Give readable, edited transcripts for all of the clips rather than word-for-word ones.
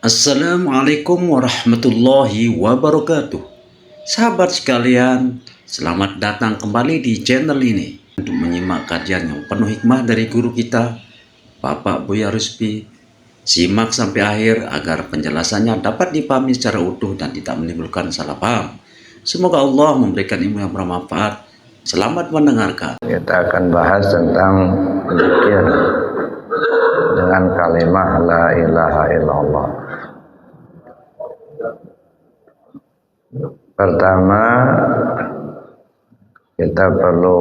Assalamualaikum warahmatullahi wabarakatuh. Sahabat sekalian, selamat datang kembali di channel ini untuk menyimak kajian yang penuh hikmah dari guru kita, Bapak Buya Ruspi. Simak sampai akhir agar penjelasannya dapat dipahami secara utuh dan tidak menimbulkan salah paham. Semoga Allah memberikan ilmu yang bermanfaat. Selamat mendengarkan. Kita akan bahas tentang zikir dengan kalimat la ilaha illallah. Pertama, kita perlu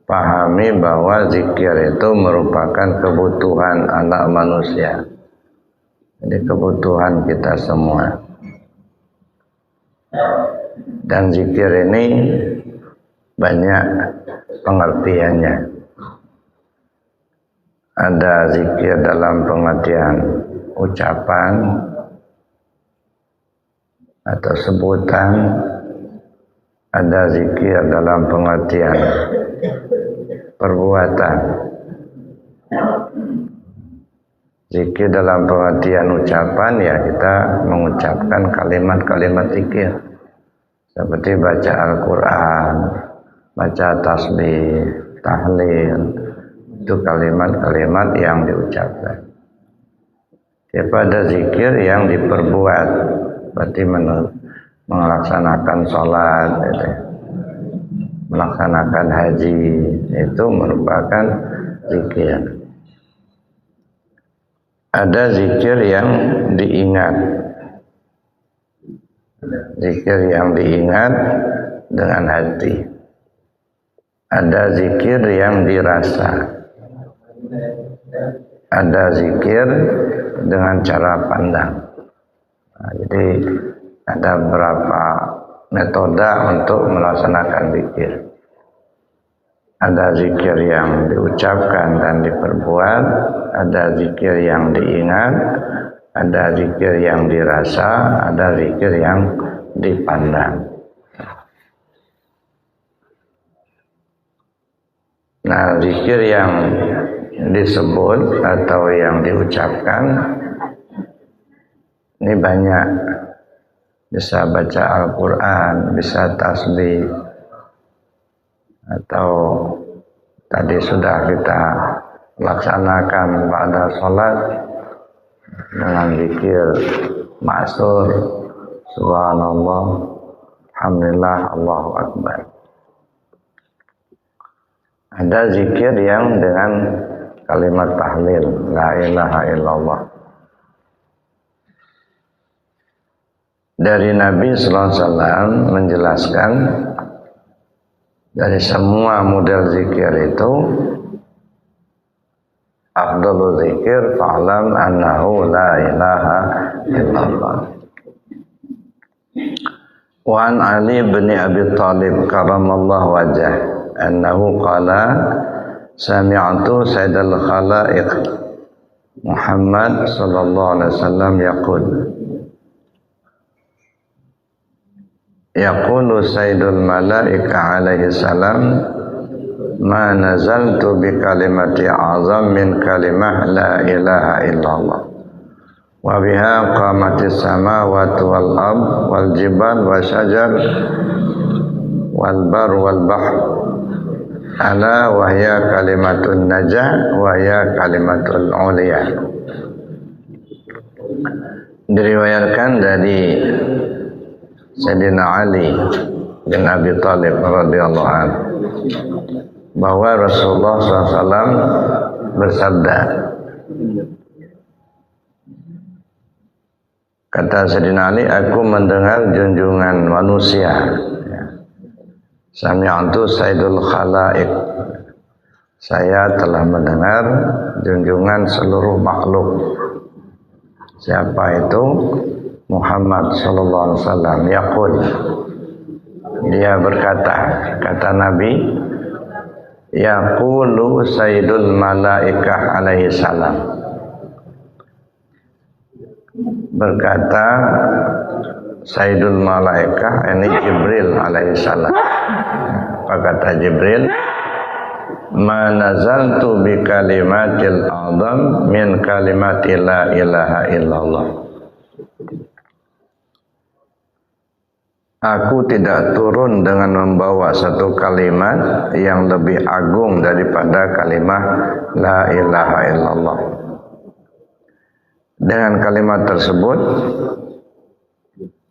pahami bahwa zikir itu merupakan kebutuhan anak manusia. Jadi kebutuhan kita semua. Dan zikir ini banyak pengertiannya. Ada zikir dalam pengertian ucapan atau sebutan, ada zikir dalam pengertian perbuatan. Zikir dalam pengertian ucapan, ya kita mengucapkan kalimat-kalimat zikir seperti baca Al-Quran, baca tasbih, tahlil, itu kalimat-kalimat yang diucapkan. Daripada zikir yang diperbuat, berarti melaksanakan sholat, gitu. Melaksanakan haji, itu merupakan zikir. Ada zikir yang diingat. Zikir yang diingat dengan hati. Ada zikir yang dirasa. Ada zikir dengan cara pandang. Nah, jadi ada beberapa metode untuk melaksanakan zikir. Ada zikir yang diucapkan dan diperbuat, ada zikir yang diingat, ada zikir yang dirasa, ada zikir yang dipandang. Nah, zikir yang disebut atau yang diucapkan ini banyak. Bisa baca Al-Quran, bisa tasbih, atau tadi sudah kita laksanakan pada sholat dengan zikir ma'sur, subhanallah, alhamdulillah, Allahu Akbar. Ada zikir yang dengan kalimat tahlil, la ilaha illallah. Dari Nabi sallallahu alaihi wasallam menjelaskan dari semua model zikir itu afdalul zikir fa'lam annahu la ilaha illallah. Wa an Ali bin Abi Thalib karramallahu wajhah annahu qala sami'tu sayyidal khalaiq Muhammad sallallahu alaihi wasallam yaqulu sayyidul malaika alaihi salam ma nazaltu bi kalimati azam min kalimah la ilaha illallah wa biha qamatis samawati wal ard wal jibal wa syajar wal bar wal bahr ala wa hiya kalimatun najah wa hiya kalimatul uliya. Diriwayatkan dari Sayyidina Ali bin Abi Thalib radhiyallahu anhu bahwa Rasulullah SAW bersabda, kata Sayyidina Ali, aku mendengar junjungan manusia, sami'tu sayyidul khalaiq, saya telah mendengar junjungan seluruh makhluk. Siapa itu? Muhammad sallallahu alaihi wasallam yaqul, dia berkata, kata Nabi, yaqulu sayyidul malaikah alaihi salam, berkata sayyidul malaikah, ini Jibril alaihi salam. Apa kata Jibril? ma nazaltu bi kalimatil azam min kalimati la ilaha illallah. Aku tidak turun dengan membawa satu kalimat yang lebih agung daripada kalimat la ilaha illallah. Dengan kalimat tersebut,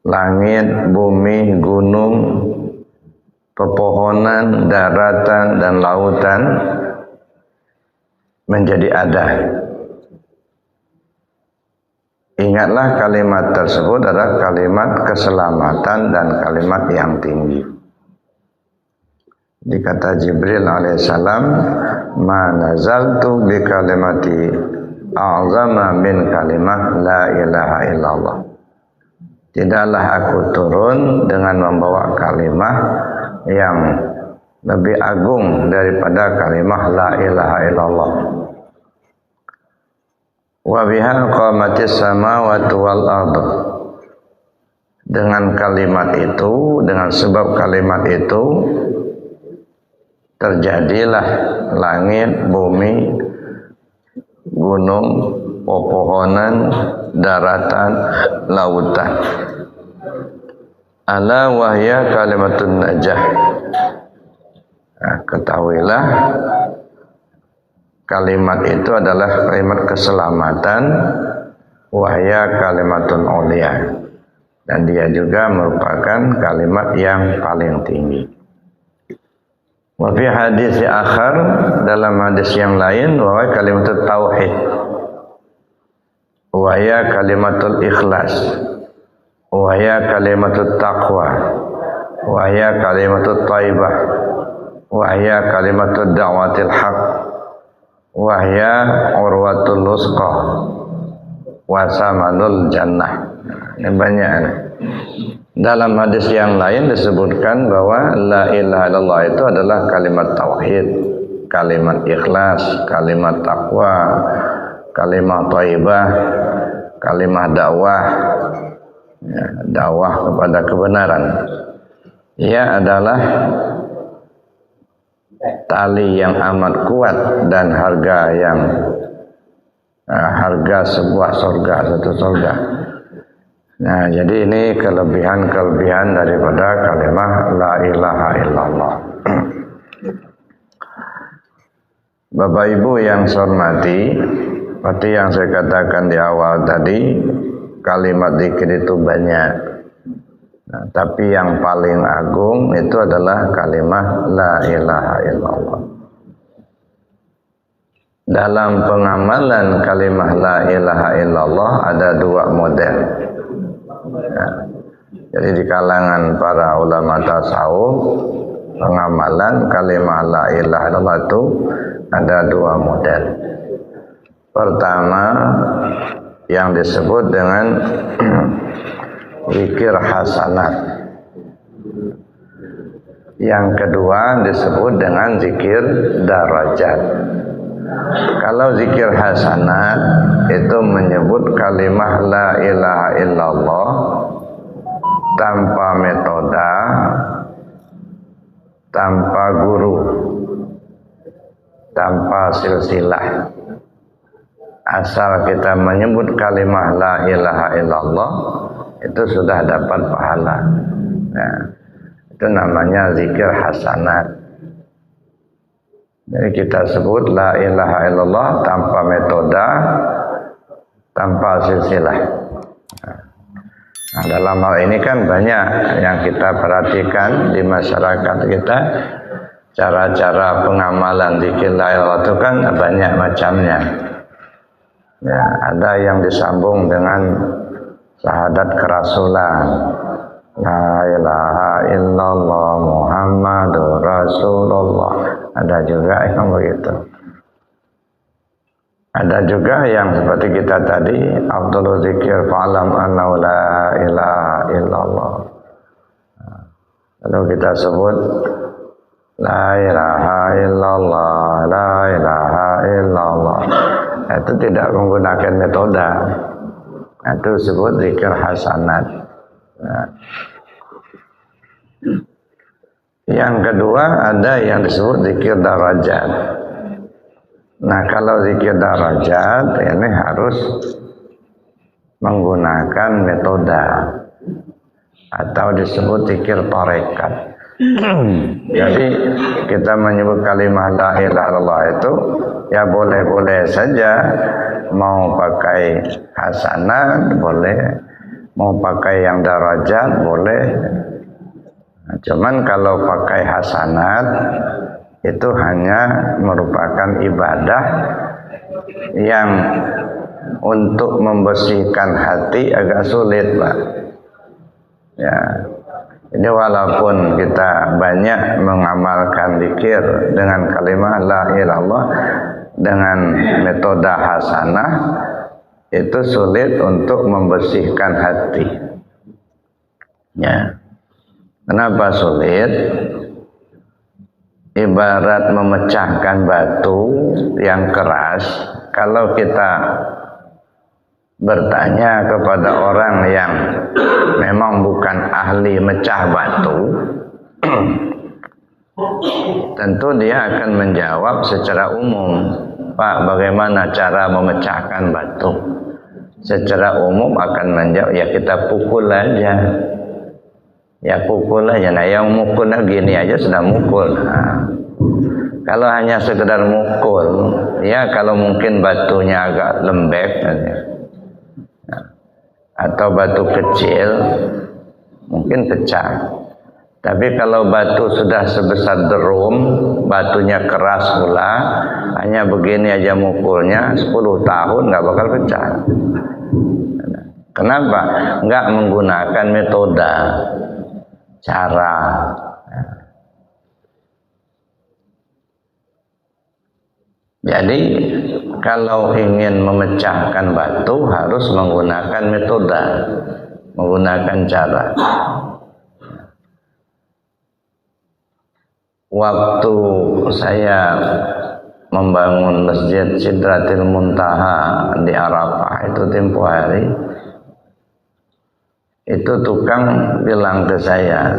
langit, bumi, gunung, pepohonan, daratan, dan lautan menjadi ada. Ingatlah kalimat tersebut adalah kalimat keselamatan dan kalimat yang tinggi. Dikata Jibril alaihissalam, ma nazaltu bi kalimati a'zama min kalimat la ilaha illallah. Tidaklah aku turun dengan membawa kalimat yang lebih agung daripada kalimat la ilaha illallah. Wa biha qamatis samawati wal ardh. Dengan kalimat itu, dengan sebab kalimat itu terjadilah langit, bumi, gunung, pepohonan, daratan, lautan. Ala wahya kalimatun najah. Nah, ketahuilah kalimat itu adalah kalimat keselamatan, wahya kalimatun ulia, dan dia juga merupakan kalimat yang paling tinggi. Wa fi hadis akhar, dalam hadis yang lain, wa kalimatut tauhid, wahya kalimatul ikhlas, wahya kalimatut taqwa, wahya kalimatut thaibah, wahya kalimatut da'watil haq, wahya urwatul lusqa, wasamanul jannah. Ini banyak. Dalam hadis yang lain disebutkan bahwa la ilaha illallah itu adalah kalimat tauhid, kalimat ikhlas, kalimat taqwa, kalimat thaibah, kalimat dakwah, ya, dakwah kepada kebenaran. Ia adalah tali yang amat kuat dan harga sebuah surga, satu surga. Nah, jadi ini kelebihan-kelebihan daripada kalimat la ilaha illallah. Bapak Ibu yang saya hormati, seperti yang saya katakan di awal tadi, kalimat zikir itu banyak. Nah, tapi yang paling agung itu adalah kalimat la ilaha illallah. Dalam pengamalan kalimat la ilaha illallah ada dua model. Nah, jadi di kalangan para ulama tasawuf, pengamalan kalimat la ilaha illallah itu ada dua model. Pertama, yang disebut dengan zikir hasanat. Yang kedua disebut dengan zikir darajat. Kalau zikir hasanat itu menyebut kalimah la ilaha illallah tanpa metoda, tanpa guru, tanpa silsilah. Asal kita menyebut kalimah la ilaha illallah itu sudah dapat pahala. Nah, itu namanya zikir hasanat. Jadi kita sebut la ilaha illallah tanpa metoda, tanpa silsilah. Nah, dalam hal ini kan banyak yang kita perhatikan di masyarakat kita, cara-cara pengamalan zikir la ilaha illallah itu kan banyak macamnya. Ya, ada yang disambung dengan syahadat kerasulan, la ilaha illallah Muhammadur Rasulullah. Ada juga yang begitu. Ada juga yang seperti kita tadi, afdhalul zikir fa'lam annahu la ilaha illallah. Lalu kita sebut la ilaha illallah, la ilaha illallah. Itu tidak menggunakan metode. Itu disebut zikir hasanat. Nah, Yang kedua ada yang disebut zikir darajat. Nah, kalau zikir darajat ini harus menggunakan metode atau disebut zikir tarekat. Jadi kita menyebut kalimat la ilaha illallah itu ya boleh-boleh saja, mau pakai hasanat boleh, mau pakai yang darajat boleh. Nah, cuman kalau pakai hasanat itu hanya merupakan ibadah yang untuk membersihkan hati agak sulit, Pak. Ya. Ini walaupun kita banyak mengamalkan zikir dengan kalimat la ilaha illallah dengan metode hasanah, itu sulit untuk membersihkan hati. Ya. Kenapa sulit? Ibarat memecahkan batu yang keras. Kalau kita bertanya kepada orang yang memang bukan ahli mecah batu, tentu dia akan menjawab secara umum, Pak, bagaimana cara memecahkan batu? Secara umum akan menjawab, ya kita pukul aja. Ya pukul aja. Nah, yang mukulnya gini aja sudah mukul. Nah, kalau hanya sekedar mukul, ya kalau mungkin batunya agak lembek atau batu kecil mungkin pecah. Tapi kalau batu sudah sebesar derum, batunya keras pula, hanya begini aja mukulnya 10 tahun nggak bakal pecah. Kenapa? Nggak menggunakan metode, cara. Jadi kalau ingin memecahkan batu harus menggunakan metode, menggunakan cara. Waktu saya membangun Masjid Sidratil Muntaha di Arafah itu tempo hari, itu tukang bilang ke saya,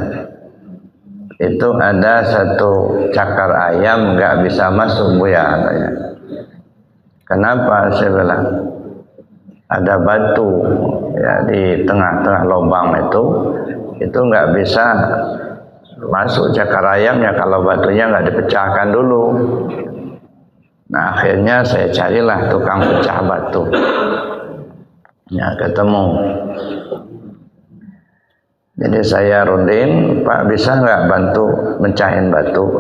itu ada satu cakar ayam nggak bisa masuk Buya, katanya. Kenapa? Saya bilang ada batu ya di tengah-tengah lubang itu nggak bisa masuk cakar ayamnya kalau batunya nggak dipecahkan dulu. Nah, akhirnya saya carilah tukang pecah batu. Ya, ketemu. Jadi saya runding, Pak bisa nggak bantu mencahin batu?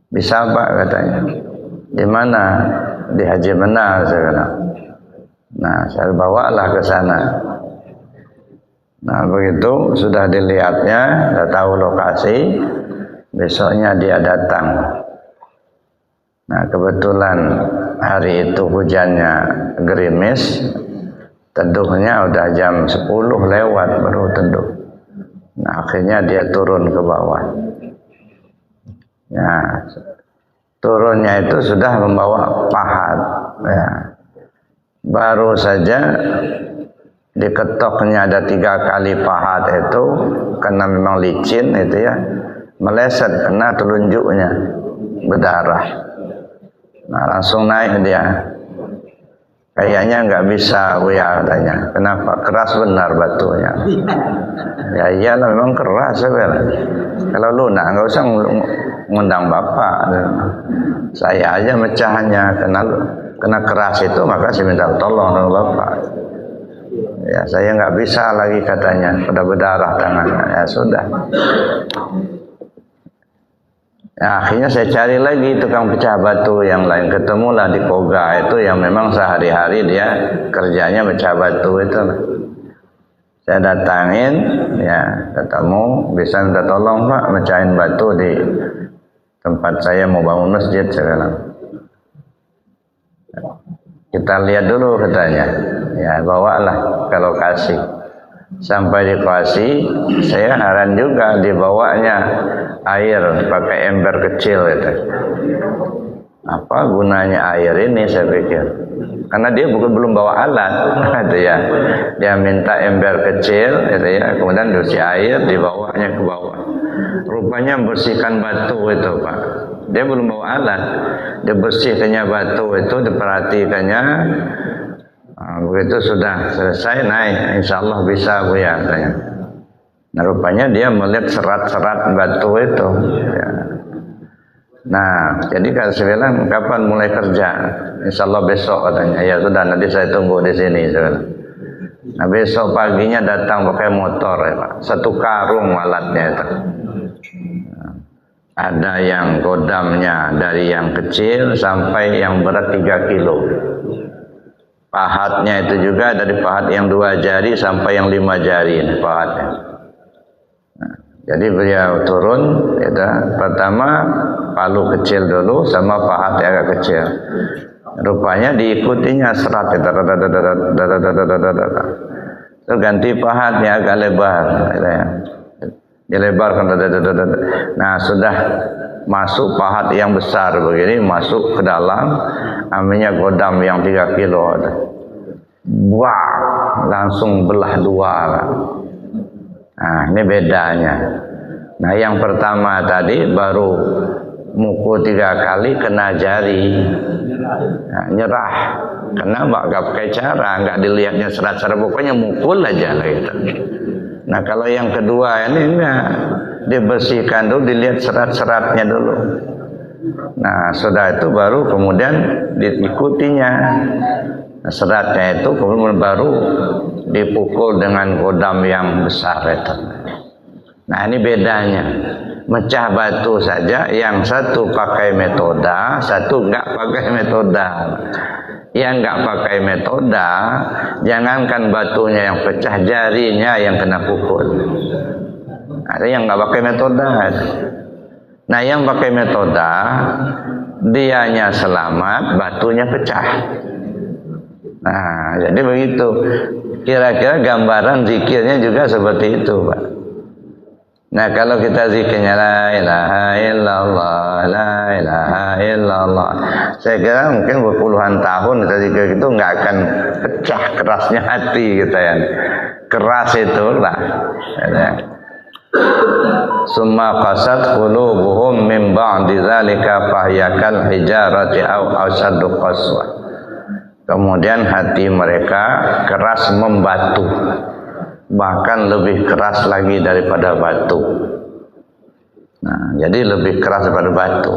Bisa Pak, katanya. Di mana? Di Haji Benar, saya bilang. Nah, saya bawalah ke sana. Nah, begitu sudah dilihatnya, sudah tahu lokasi, besoknya dia datang. Nah, kebetulan hari itu hujannya gerimis, teduhnya udah jam 10 lewat baru teduh. Nah, akhirnya dia turun ke bawah. Ya, turunnya itu sudah membawa pahat. Ya. Baru saja diketoknya ada 3 kali pahat itu, karena memang licin itu ya, meleset kena telunjuknya, berdarah. Nah, langsung naik dia. Kayaknya nggak bisa Buya, katanya. Kenapa? Keras benar batunya. Ya iyalah memang keras ya. Kalau lunak nggak usah ngundang bapak. Saya aja mecahannya, kena keras itu maka saya minta tolong dengan bapak. Ya saya nggak bisa lagi, katanya, sudah berdarah tangannya. Ya sudah. Nah, akhirnya saya cari lagi tukang pecah batu yang lain. Ketemulah di Koga itu yang memang sehari-hari dia kerjanya pecah batu itu. Saya datangin, ya ketemu, bisa minta tolong Pak mecahin batu di tempat saya mau bangun masjid, saya bilang. Kita lihat dulu, katanya. Ya bawalah ke lokasi. Sampai di lokasi, saya heran juga dibawanya air pakai ember kecil itu. Apa gunanya air ini, saya pikir. Karena dia belum bawa alat, gitu ya. Dia minta ember kecil, gitu ya. Kemudian diisi air, dibawanya ke bawah. rupanya bersihkan batu itu Pak. Dia belum bawa alat, dia bersihkannya batu itu, diperhatikannya. Begitu sudah selesai naik, insya Allah bisa Bu ya katanya. Nah rupanya dia melihat serat-serat batu itu ya. Nah jadi kalau saya bilang kapan mulai kerja, insya Allah besok katanya. Ya sudah nanti saya tunggu di sini. Nah besok paginya datang pakai motor ya Pak, 1 karung alatnya itu. Ada yang godamnya dari yang kecil sampai yang berat 3 kilo. Pahatnya itu juga dari pahat yang 2 jari sampai yang 5 jari ini pahatnya. Nah, jadi beliau turun, ya, pertama palu kecil dulu sama pahat yang agak kecil. Rupanya diikutinya serat, terus ganti pahatnya agak lebar. Dilebarkan, nah sudah masuk pahat yang besar begini, masuk ke dalam, ambilnya godam yang 3 kilo, wah langsung belah 2. Nah ini bedanya. Nah yang pertama tadi baru mukul 3 kali kena jari, nah, nyerah, karena nggak pakai cara, nggak dilihatnya serat-serat, pokoknya mukul aja gitu. Nah kalau yang kedua ini enggak, dibersihkan dulu, dilihat serat-seratnya dulu. Nah sudah itu baru kemudian diikutinya. Nah, seratnya itu kemudian baru dipukul dengan godam yang besar itu. Nah ini bedanya. Mecah batu saja, yang satu pakai metoda, satu enggak pakai metoda. Yang nggak pakai metoda, jangankan batunya yang pecah, jarinya yang kena pukul. Ada yang nggak pakai metoda. Nah yang pakai metoda, dianya selamat, batunya pecah. Nah jadi begitu. Kira-kira gambaran zikirnya juga seperti itu Pak. Nah kalau kita zikirnya la ilaha illallah, la ilaha illallah, saya kira mungkin berpuluhan tahun kita zikir itu nggak akan pecah kerasnya hati kita ya. Keras itulah. Summa qasat qulubuhum min ba'di dzalika fahyakal hijarati aw asaddu qaswa. Kemudian hati mereka keras membatu, bahkan lebih keras lagi daripada batu. Nah, jadi lebih keras daripada batu.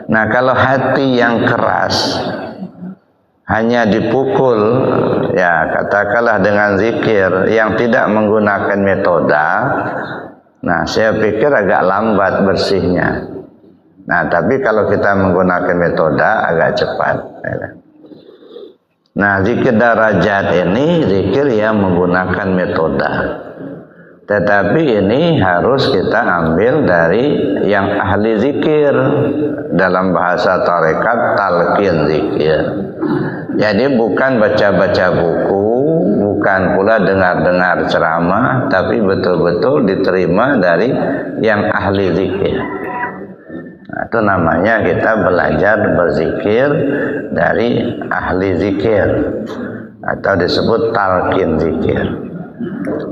Nah, kalau hati yang keras hanya dipukul, ya katakanlah dengan zikir yang tidak menggunakan metoda, nah saya pikir agak lambat bersihnya. Nah, tapi kalau kita menggunakan metoda agak cepat. Nah, zikir darajat ini zikir yang menggunakan metoda. Tetapi ini harus kita ambil dari yang ahli zikir. Dalam bahasa tarekat, talqin zikir. Jadi bukan baca-baca buku, bukan pula dengar-dengar ceramah, tapi betul-betul diterima dari yang ahli zikir. Nah, itu namanya kita belajar berzikir dari ahli zikir, atau disebut talqin zikir.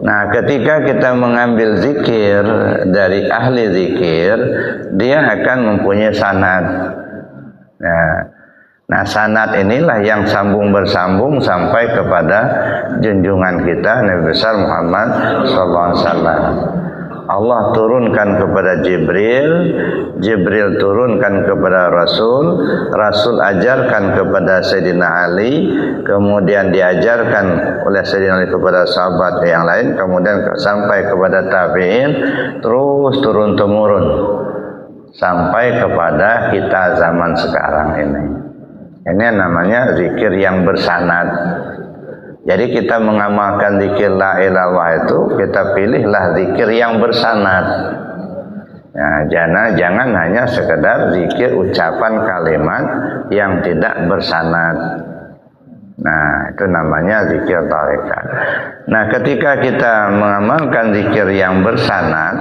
Nah, ketika kita mengambil zikir dari ahli zikir, dia akan mempunyai sanad. Nah, sanad inilah yang sambung bersambung sampai kepada junjungan kita Nabi besar Muhammad SAW. Allah turunkan kepada Jibril, Jibril turunkan kepada Rasul, Rasul ajarkan kepada Sayyidina Ali, kemudian diajarkan oleh Sayyidina Ali kepada sahabat yang lain, kemudian sampai kepada tabi'in, terus turun-temurun sampai kepada kita zaman sekarang ini. Ini namanya zikir yang bersanad. Jadi kita mengamalkan zikir la ilaha illallah itu, kita pilihlah zikir yang bersanad. Ya, jangan hanya sekedar zikir ucapan kalimat yang tidak bersanad. Nah, itu namanya zikir tarekat. Nah, ketika kita mengamalkan zikir yang bersanad,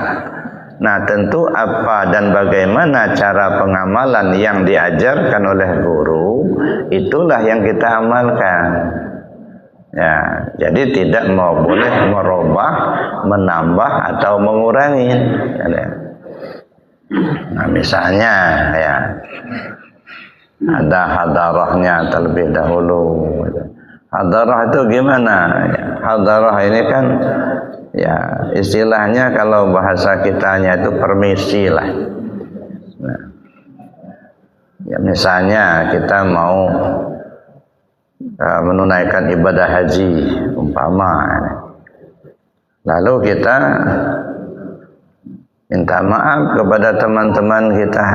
nah tentu apa dan bagaimana cara pengamalan yang diajarkan oleh guru, itulah yang kita amalkan. Ya, jadi tidak boleh merubah, menambah atau mengurangi. Nah, misalnya ya ada hadarahnya terlebih dahulu. Hadarah itu gimana? Hadarah ini kan ya istilahnya kalau bahasa kitanya itu permisi lah. Nah, ya misalnya kita mau menunaikan ibadah haji umpama, lalu kita minta maaf kepada teman-teman kita.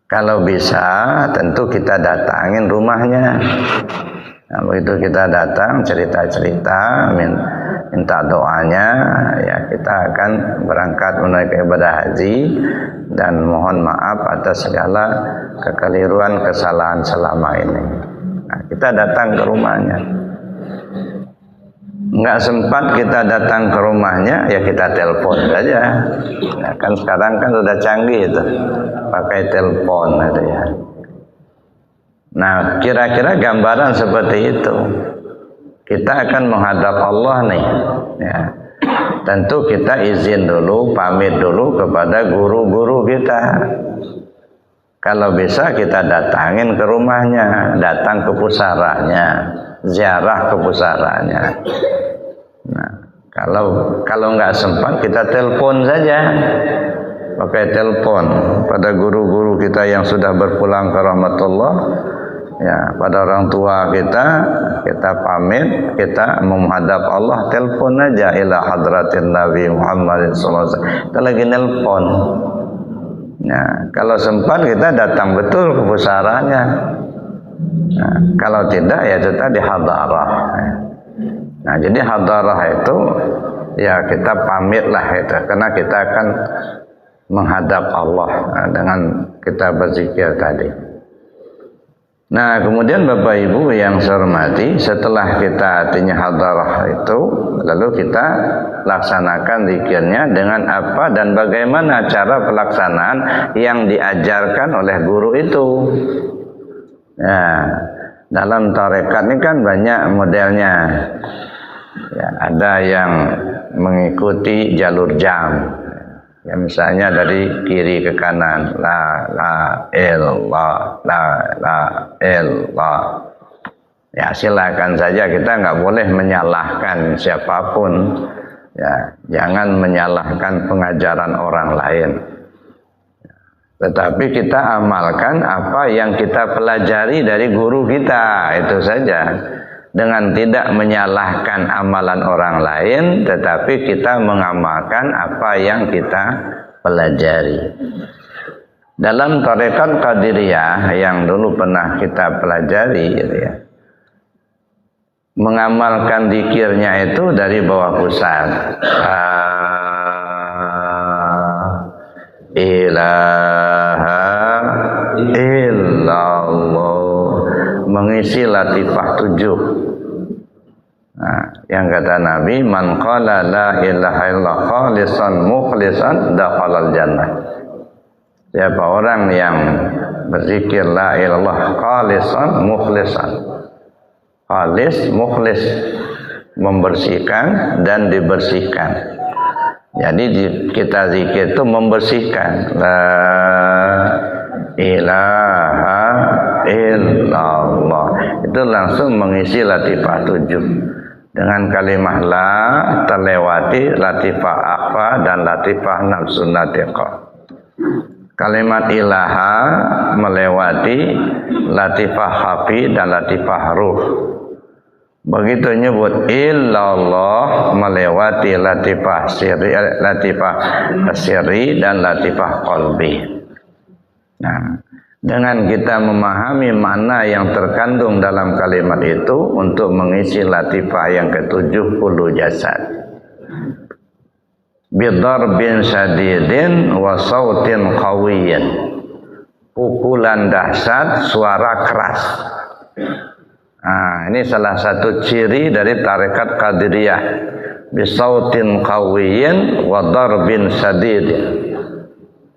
Kalau bisa tentu kita datangin rumahnya. Nah, begitu kita datang cerita-cerita minta doanya, ya kita akan berangkat menunaikan ibadah haji dan mohon maaf atas segala kekeliruan kesalahan selama ini. Nah, kita datang ke rumahnya. Nggak sempat kita datang ke rumahnya, ya kita telepon saja. Nah, kan sekarang kan sudah canggih itu, pakai telepon gitu ya. Nah, kira-kira gambaran seperti itu. Kita akan menghadap Allah nih. Ya. Tentu kita izin dulu, pamit dulu kepada guru-guru kita. Kalau bisa kita datangin ke rumahnya, datang ke pusaranya, ziarah ke pusaranya. Nah, kalau nggak sempat kita telepon saja, pakai telepon pada guru-guru kita yang sudah berpulang ke rahmatullah, ya pada orang tua kita pamit, kita menghadap Allah, telepon aja ila hadratin Nabi Muhammad sallallahu alaihi wasallam. Kita lagi nelpon. Nah, kalau sempat kita datang betul ke pusaranya. Nah, kalau tidak ya kita di hadarah. Nah, jadi hadarah itu ya kita pamitlah itu, karena kita akan menghadap Allah dengan kita berzikir tadi. Nah, kemudian Bapak Ibu yang saya hormati, setelah kita artinya hadarah itu, lalu kita laksanakan zikirnya dengan apa dan bagaimana cara pelaksanaan yang diajarkan oleh guru itu. Nah, dalam tarekat ini kan banyak modelnya. Ya, ada yang mengikuti jalur jam. Ya, misalnya dari kiri ke kanan, la ilallah, la ilallah. Ya, silakan saja, kita nggak boleh menyalahkan siapapun. Ya, jangan menyalahkan pengajaran orang lain. Tetapi kita amalkan apa yang kita pelajari dari guru kita, itu saja. Dengan tidak menyalahkan amalan orang lain, tetapi kita mengamalkan apa yang kita pelajari. Dalam tarekat Qadiriyah yang dulu pernah kita pelajari, gitu ya, mengamalkan zikirnya itu dari bawah pusat. Ilaha illallah, mengisi latifah 7. Nah, yang kata Nabi, man qala la ilaha illallah khalisan mukhlisan dakhalal jannah. Siapa orang yang berzikir la ilallah khalisan mukhlisan, khalis mukhlis, membersihkan dan dibersihkan. Jadi kita zikir itu membersihkan, la ilaha illallah, itu langsung mengisi latifah 7. Dengan kalimah la terlewati latifah akhfa dan latifah nafsun natiqah. Kalimat ilaha melewati latifah khafi dan latifah ruh. Begitu nyebut illallah melewati latifah sirri dan latifah qalbi. Nah, dengan kita memahami makna yang terkandung dalam kalimat itu untuk mengisi latifah yang ke-70 jasad. Bidarbin syadidin wa sautin qawiyyin, pukulan dahsyat, suara keras. Nah, ini salah satu ciri dari tarekat Qadiriyah. Bisautin qawiyyin wa darbin syadidin,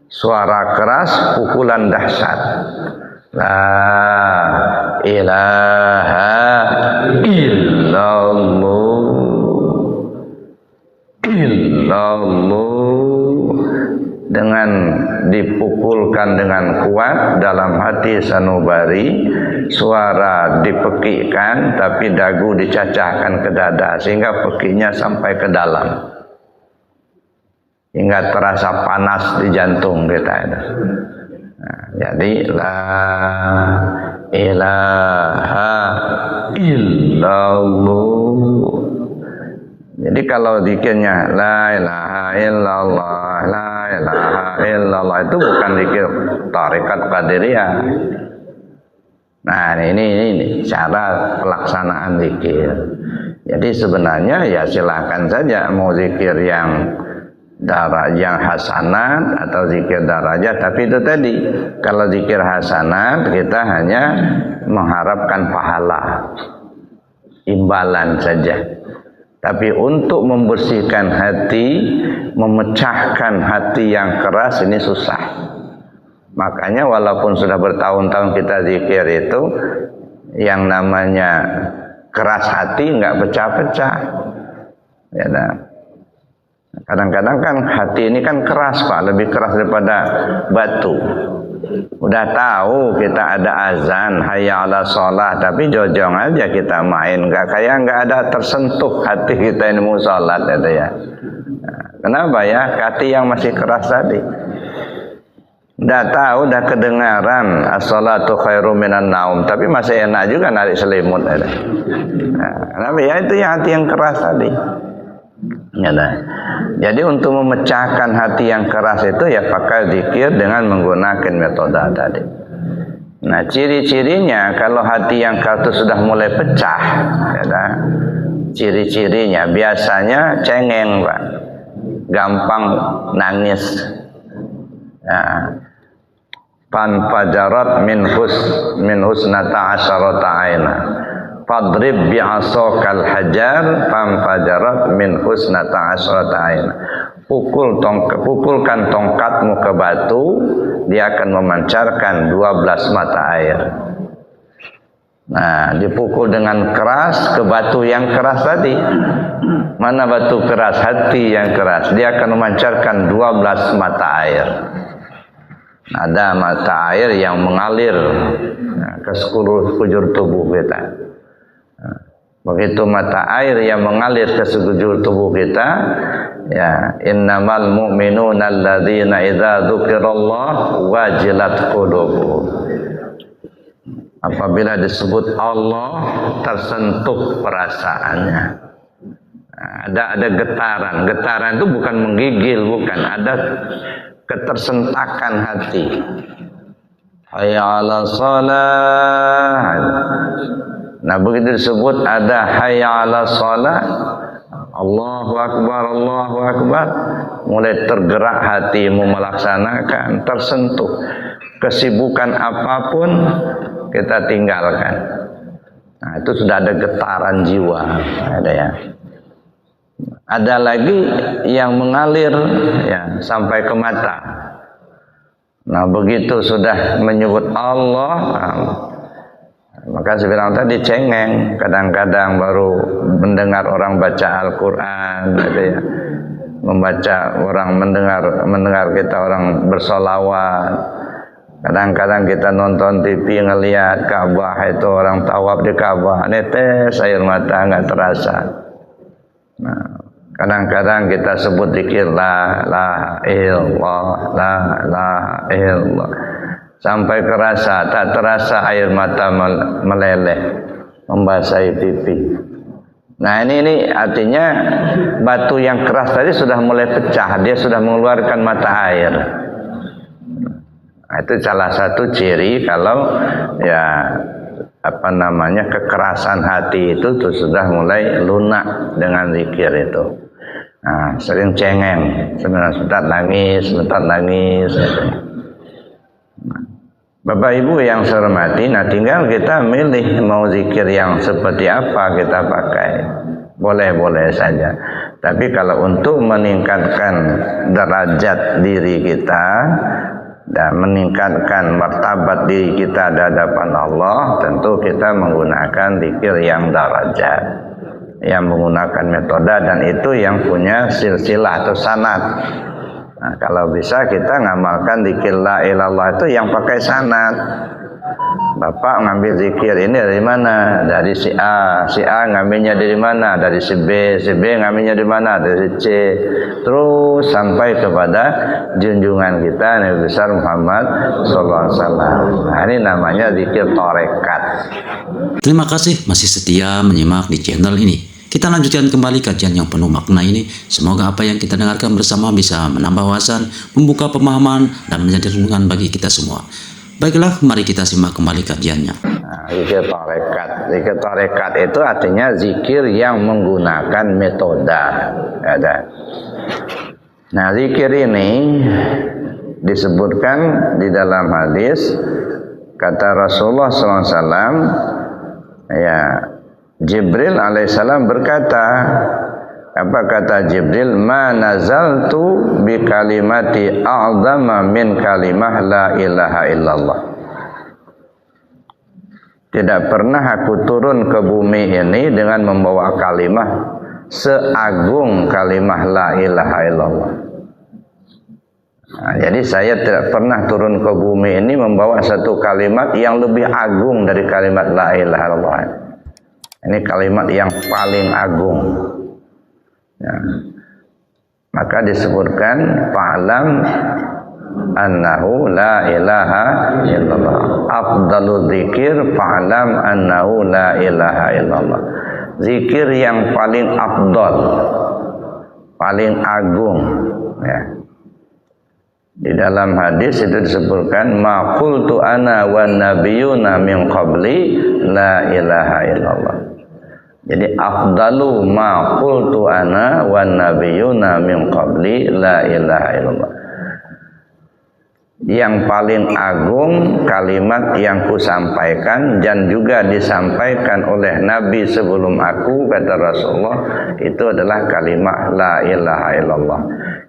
suara keras, pukulan dahsyat. La ilaha illallah, illallah, dengan dipukulkan dengan kuat dalam hati sanubari, suara dipekikkan tapi dagu dicacahkan ke dada sehingga pekiknya sampai ke dalam, hingga terasa panas di jantung kita itu. Nah, jadi la ilaha illallah. Jadi kalau zikirnya la ilaha illallah, la ilaha illallah, itu bukan zikir tarekat Qadiriyah. Nah, ini cara pelaksanaan zikir. Jadi sebenarnya ya silahkan saja mau zikir yang yang hasanat atau zikir darajat, tapi itu tadi, kalau zikir hasanat kita hanya mengharapkan pahala, imbalan saja. Tapi untuk membersihkan hati, memecahkan hati yang keras, ini susah. Makanya walaupun sudah bertahun-tahun kita zikir itu, yang namanya keras hati nggak pecah-pecah. Ya, nah. Kadang-kadang kan hati ini kan keras Pak, lebih keras daripada batu. Udah tahu kita ada azan hayya ala sholat, tapi jojong aja kita main, nggak ada tersentuh hati kita ini mau sholat itu ya. Nah, kenapa ya? Hati yang masih keras tadi. Udah tahu, udah kedengaran as-sholatu khairum minan naum, tapi masih enak juga narik selimut itu. Nah, kenapa ya? Itu yang hati yang keras tadi. Ya, nah. Jadi untuk memecahkan hati yang keras itu ya pakai zikir dengan menggunakan metode tadi. Nah, ciri-cirinya kalau hati yang keras itu sudah mulai pecah, ya, nah, ciri-cirinya biasanya cengeng Pak, gampang nangis. Fanfajarat min husnata asyarata aina. Fadrib bi'asokal hajar fanfajarat min husnata asrata aina. Pukulkan tongkatmu ke batu, dia akan memancarkan 12 mata air. Nah, dipukul dengan keras ke batu yang keras tadi. Mana batu keras? Hati yang keras. Dia akan memancarkan 12 mata air. Ada mata air yang mengalir ke seluruh kujur tubuh kita. Begitu mata air yang mengalir ke sekujur tubuh kita, ya, innamal mu'minuna alladzina idza dzukirallah wajilat qulubuhum. Apabila disebut Allah, tersentuh perasaannya. Nah, ada getaran itu bukan menggigil, bukan, ada ketersentakan hati. Hayya 'alas shalah. Nah, begitu disebut ada hayya 'alas shalah, Allahu akbar, Allahu akbar, mulai tergerak hatimu melaksanakan, tersentuh. Kesibukan apapun kita tinggalkan. Nah, itu sudah ada getaran jiwa, ada ya. Ada lagi yang mengalir ya sampai ke mata. Nah, begitu sudah menyebut Allah, maka saya bilang tadi cengeng, kadang-kadang baru mendengar orang baca Al-Quran, gitu ya. Mendengar kita orang bersolawat. Kadang-kadang kita nonton TV ngelihat Ka'bah itu orang tawaf di Ka'bah, netes air mata nggak terasa. Nah, kadang-kadang kita sebut zikir la ilaha illallah, la ilaha illallah, sampai tak terasa air mata meleleh membasahi pipi. Nah, ini artinya batu yang keras tadi sudah mulai pecah, dia sudah mengeluarkan mata air. Nah, itu salah satu ciri kalau ya kekerasan hati itu tuh sudah mulai lunak dengan zikir itu. Nah, sering cengeng, sebentar nangis. Bapak Ibu yang saya hormati, nah tinggal kita milih mau zikir yang seperti apa kita pakai. Boleh-boleh saja. Tapi kalau untuk meningkatkan derajat diri kita dan meningkatkan martabat diri kita di hadapan Allah, tentu kita menggunakan zikir yang darajat, yang menggunakan metode, dan itu yang punya silsilah atau sanad. Nah, kalau bisa kita ngamalkan zikir la ilallah itu yang pakai sanad. Bapak ngambil zikir ini dari mana? Dari si A ngambilnya dari mana? Dari si B ngambilnya dari mana? Dari C. Terus sampai kepada junjungan kita Nabi besar Muhammad sallallahu alaihi wasallam. Nah, ini namanya zikir tarekat. Terima kasih masih setia menyimak di channel ini. Kita lanjutkan kembali kajian yang penuh makna ini. Semoga apa yang kita dengarkan bersama bisa menambah wawasan, membuka pemahaman, dan menjadi renungan bagi kita semua. Baiklah, mari kita simak kembali kajiannya. Nah, zikir tarekat. Zikir tarekat itu artinya zikir yang menggunakan metode. Nah, zikir ini disebutkan di dalam hadis, kata Rasulullah SAW, ya, Jibril alaihissalam berkata, apa kata Jibril? Ma nazaltu bi kalimati a'zama min kalimah la ilaha illallah. Tidak pernah aku turun ke bumi ini dengan membawa kalimah seagung kalimah la ilaha illallah. Nah, jadi saya tidak pernah turun ke bumi ini membawa satu kalimat yang lebih agung dari kalimat la ilaha illallah. Ini kalimat yang paling agung. Ya. Maka disebutkan fa'lam annahu la ilaha illallah. Afdalu dzikir fa'lam annahu la ilaha illallah. Zikir yang paling afdal, paling agung, ya. Di dalam hadis itu disebutkan ma qultu ana wan nabiyuna min qabli la ilaha illallah. Jadi afdalu ma qultu ana wan nabiyuna min qabli la ilaha illallah. Yang paling agung kalimat yang kusampaikan dan juga disampaikan oleh Nabi sebelum aku, kata Rasulullah, itu adalah kalimat la ilaha illallah.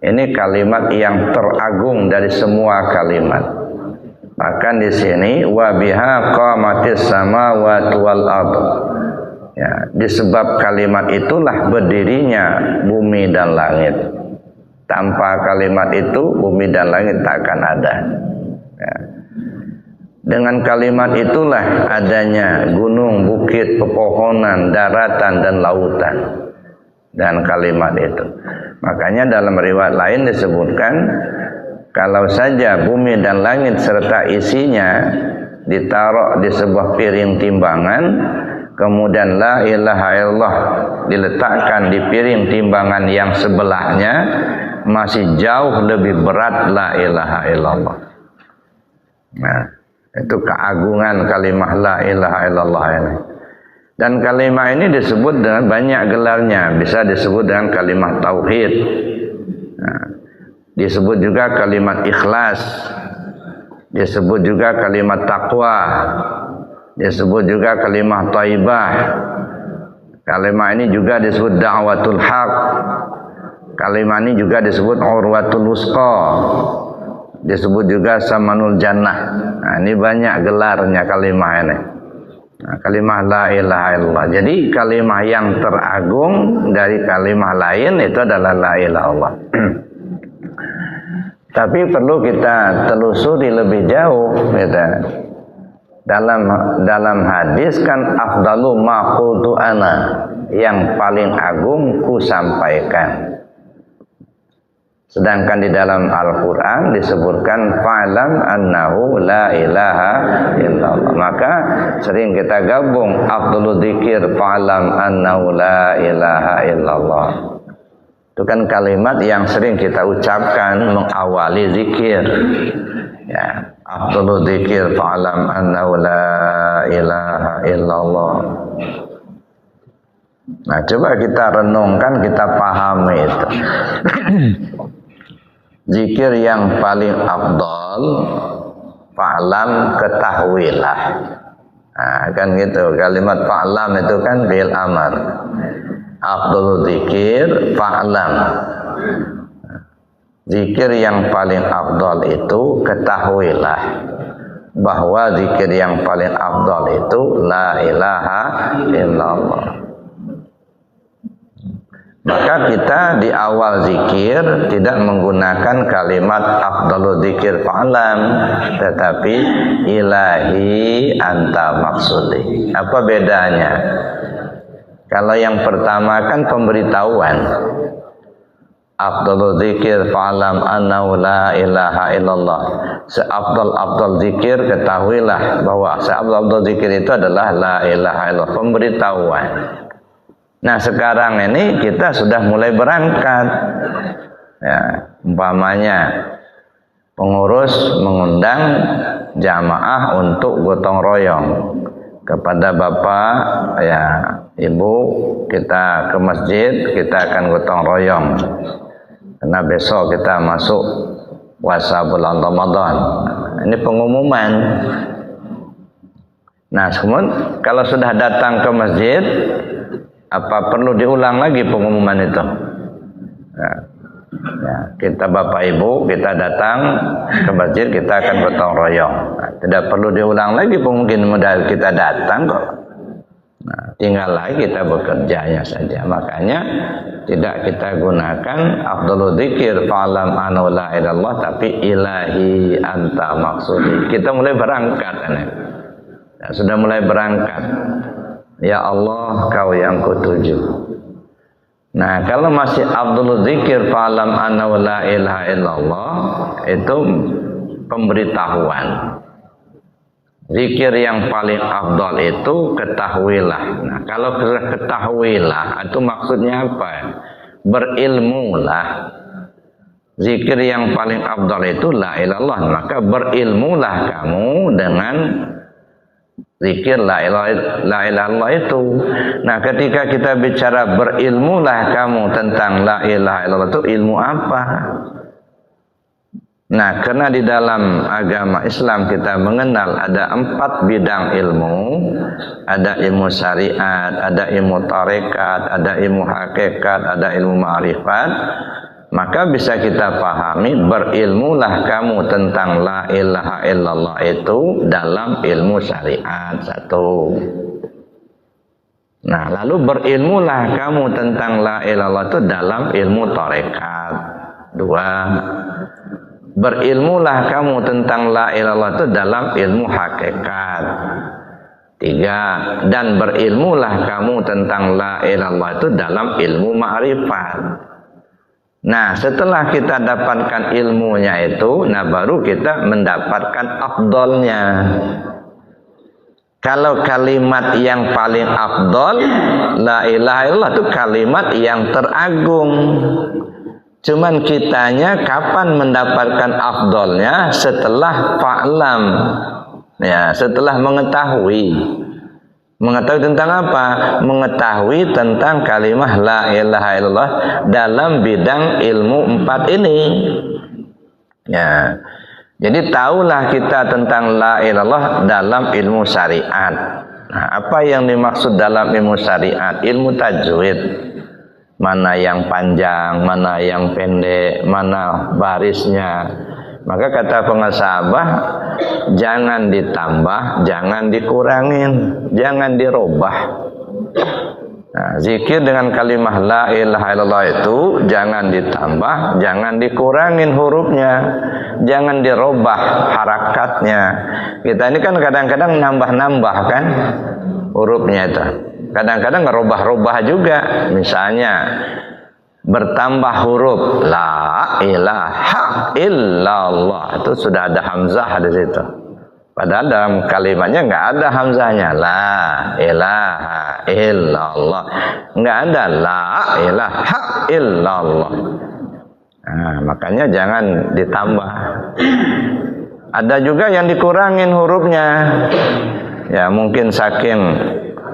Ini kalimat yang teragung dari semua kalimat. Bahkan di sini wa biha qamatis samawati wal ardh. Ya, disebab kalimat itulah berdirinya bumi dan langit. Tanpa kalimat itu bumi dan langit tak akan ada. Ya. Dengan kalimat itulah adanya gunung, bukit, pepohonan, daratan dan lautan. Dan kalimat itu. Makanya dalam riwayat lain disebutkan, kalau saja bumi dan langit serta isinya ditaruh di sebuah piring timbangan, kemudian la ilaha illallah diletakkan di piring timbangan yang sebelahnya, masih jauh lebih berat la ilaha illallah. Nah, itu keagungan kalimah la ilaha illallah ini. Dan kalimah ini disebut dengan banyak gelarnya. Bisa disebut dengan kalimah tauhid. Nah, disebut juga kalimat ikhlas. Disebut juga kalimat taqwa. Disebut juga kalimat thaibah. Kalimah ini juga disebut da'watul haq. Kalimah ini juga disebut urwatul wusqa. Disebut juga samanul jannah. Nah, ini banyak gelarnya kalimah ini. Nah, kalimah la ilaha illallah. Jadi kalimah yang teragung dari kalimah lain itu adalah la ilaha illallah. Tapi perlu kita telusuri lebih jauh, gitu. Dalam hadis kan afdalu ma qultu ana, yang paling agung ku sampaikan. Sedangkan di dalam Al-Quran disebutkan fa'lam annahu la ilaha illallah. Maka sering kita gabung afdalu dzikir fa'lam annahu la ilaha illallah. Itu kan kalimat yang sering kita ucapkan mengawali zikir. Ya, afdalu dzikir fa'lam annahu la ilaha illallah. Nah, coba kita renungkan, kita pahami itu. Zikir yang paling afdal, fa'lam, ketahuilah. Nah, kan gitu. Kalimat fa'lam itu kan fi'il amar. Afdalul zikir fa'lam. Zikir yang paling afdal itu ketahuilah bahwa zikir yang paling afdal itu la ilaha illallah. Maka maka kita di awal zikir tidak menggunakan kalimat afdalul zikir fa'lam, tetapi ilahi anta maksudi. Apa bedanya? Kalau yang pertama kan pemberitahuan, afdalul zikir fa'lam annahu la ilaha illallah. Seafdal zikir ketahuilah bahwa seafdal zikir itu adalah la ilaha illallah, pemberitahuan. Nah sekarang ini kita sudah mulai berangkat, ya, umpamanya pengurus mengundang jamaah untuk gotong royong kepada bapak, ya, ibu, kita ke masjid, kita akan gotong royong karena besok kita masuk puasa bulan Ramadan. Ini pengumuman. Nah kemudian kalau sudah datang ke masjid, apa perlu diulang lagi pengumuman itu? Ya, kita bapak ibu, kita datang ke masjid, kita akan gotong royong. Nah, tidak perlu diulang lagi, mungkin modal kita datang kok. Nah, tinggal lagi kita bekerjanya saja. Makanya tidak kita gunakan afdalul dzikir fa'lam annahu la ilaha illallah, tapi ilahi anta maksudi. Kita mulai berangkat, nah, sudah mulai berangkat. Ya Allah, kau yang kutuju. Nah, kalau masih afdalul dzikir fa'lam annahu la ilaha illallah, itu pemberitahuan. Zikir yang paling afdal itu ketahuilah. Nah, kalau ketahuilah itu maksudnya apa? Berilmulah. Zikir yang paling afdal itu la ilaha illallah, maka berilmulah kamu dengan zikir la ilaha illallah itu. Nah, ketika kita bicara berilmulah kamu tentang la ilaha illallah, itu ilmu apa? Nah, karena di dalam agama Islam kita mengenal ada 4 bidang ilmu. Ada ilmu syariat, ada ilmu tarekat, ada ilmu hakikat, ada ilmu ma'rifat. Maka bisa kita pahami berilmulah kamu tentang la ilaha illallah itu dalam ilmu syariat, 1. Nah, lalu berilmulah kamu tentang la ilaha illallah itu dalam ilmu tarekat, 2. Berilmulah kamu tentang la ilaha illallah itu dalam ilmu hakikat, 3. Dan berilmulah kamu tentang la ilaha illallah itu dalam ilmu ma'rifat. Nah, setelah kita dapatkan ilmunya itu, nah baru kita mendapatkan afdolnya. Kalau kalimat yang paling afdol, la ilaha illallah itu kalimat yang teragung. Cuman kitanya kapan mendapatkan afdolnya? Setelah fa'lam, ya, setelah mengetahui. Mengetahui tentang apa? Mengetahui tentang kalimah la ilaha illallah dalam bidang ilmu 4 ini. Ya. Jadi tahulah kita tentang la ilaha illallah dalam ilmu syariat. Nah, apa yang dimaksud dalam ilmu syariat? Ilmu tajwid. Mana yang panjang, mana yang pendek, mana barisnya. Maka kata pengasabah, jangan ditambah, jangan dikurangin, jangan dirubah. Nah, zikir dengan kalimah la ilaha illallah itu jangan ditambah, jangan dikurangin hurufnya, jangan dirubah harakatnya. Kita ini kan kadang-kadang nambah-nambah kan hurufnya itu. Kadang-kadang ngerubah-rubah juga. Misalnya bertambah huruf la ilaha illallah, itu sudah ada hamzah di situ. Padahal dalam kalimatnya nggak ada hamzahnya. La ilaha illallah, nggak ada la ilaha illallah. Nah, makanya jangan ditambah. Ada juga yang dikurangin hurufnya. Ya mungkin saking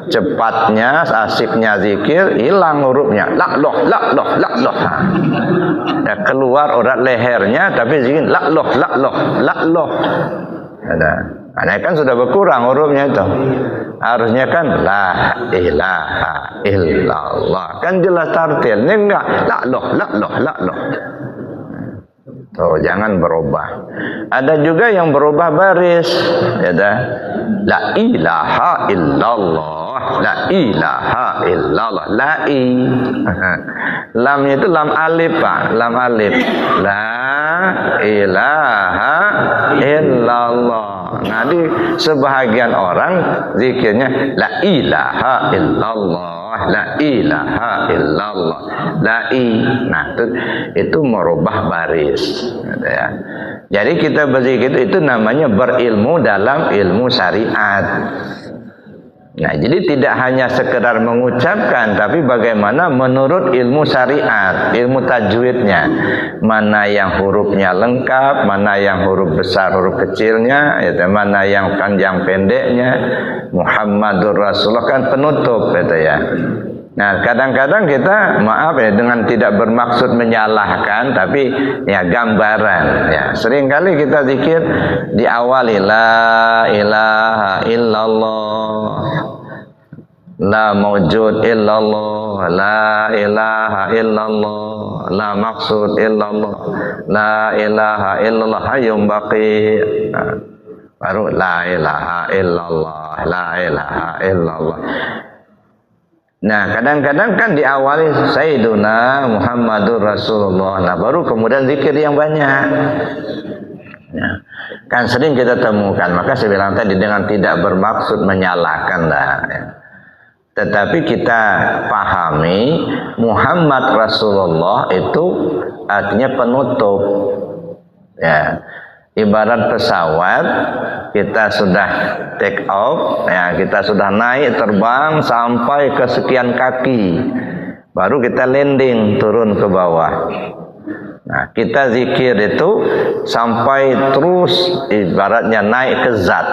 cepatnya, asiknya zikir, hilang hurufnya. Lakloh. Ya, keluar urat lehernya, tapi zikir lakloh. Ada. Nah, kan sudah berkurang hurufnya itu. Harusnya kan la ilaha illallah. Kan jelas tartil. Ini enggak. Lakloh. Tuh, jangan berubah. Ada juga yang berubah baris. Ya dah. La ilaha illallah. La ilaha illallah. Lamnya itu lam alif, Pak. Lam alif. La ilaha illallah. Nah, di sebahagian orang zikirnya la ilaha illallah, la ilaha illallah, Nah, itu merubah baris, gitu ya. Jadi kita berzikir itu namanya berilmu dalam ilmu syariat. Nah, jadi tidak hanya sekedar mengucapkan, tapi bagaimana menurut ilmu syariat, ilmu tajwidnya, mana yang hurufnya lengkap, mana yang huruf besar, huruf kecilnya, ya, mana yang panjang pendeknya. Muhammadur Rasulullah kan penutup, gitu ya. Nah, kadang-kadang kita maaf ya, dengan tidak bermaksud menyalahkan, tapi ya gambaran ya. Seringkali kita zikir diawali la ilaha illallah, la maujud illallah, la ilaha illallah, la maksud illallah, la ilaha illallah hayyum baqi. Baru la ilaha illallah, la ilaha illallah. Nah, kadang-kadang kan diawali Sayyiduna Muhammadur Rasulullah. Nah, baru kemudian zikir yang banyak. Ya. Kan sering kita temukan. Maka saya bilang tadi dengan tidak bermaksud menyalahkan lah. Ya. Tetapi kita pahami Muhammad Rasulullah itu artinya penutup. Ya. Ibarat pesawat, kita sudah take off, ya, kita sudah naik terbang sampai ke sekian kaki, baru kita landing turun ke bawah. Nah, kita zikir itu sampai terus ibaratnya naik ke zat.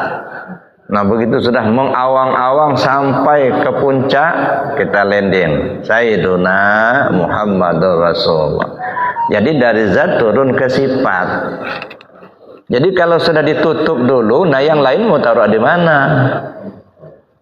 Nah, begitu sudah mengawang-awang sampai ke puncak, kita landing. Sayyiduna Muhammadur Rasulullah. Jadi dari zat turun ke sifat. Jadi kalau sudah ditutup dulu, nah yang lain mau taruh di mana?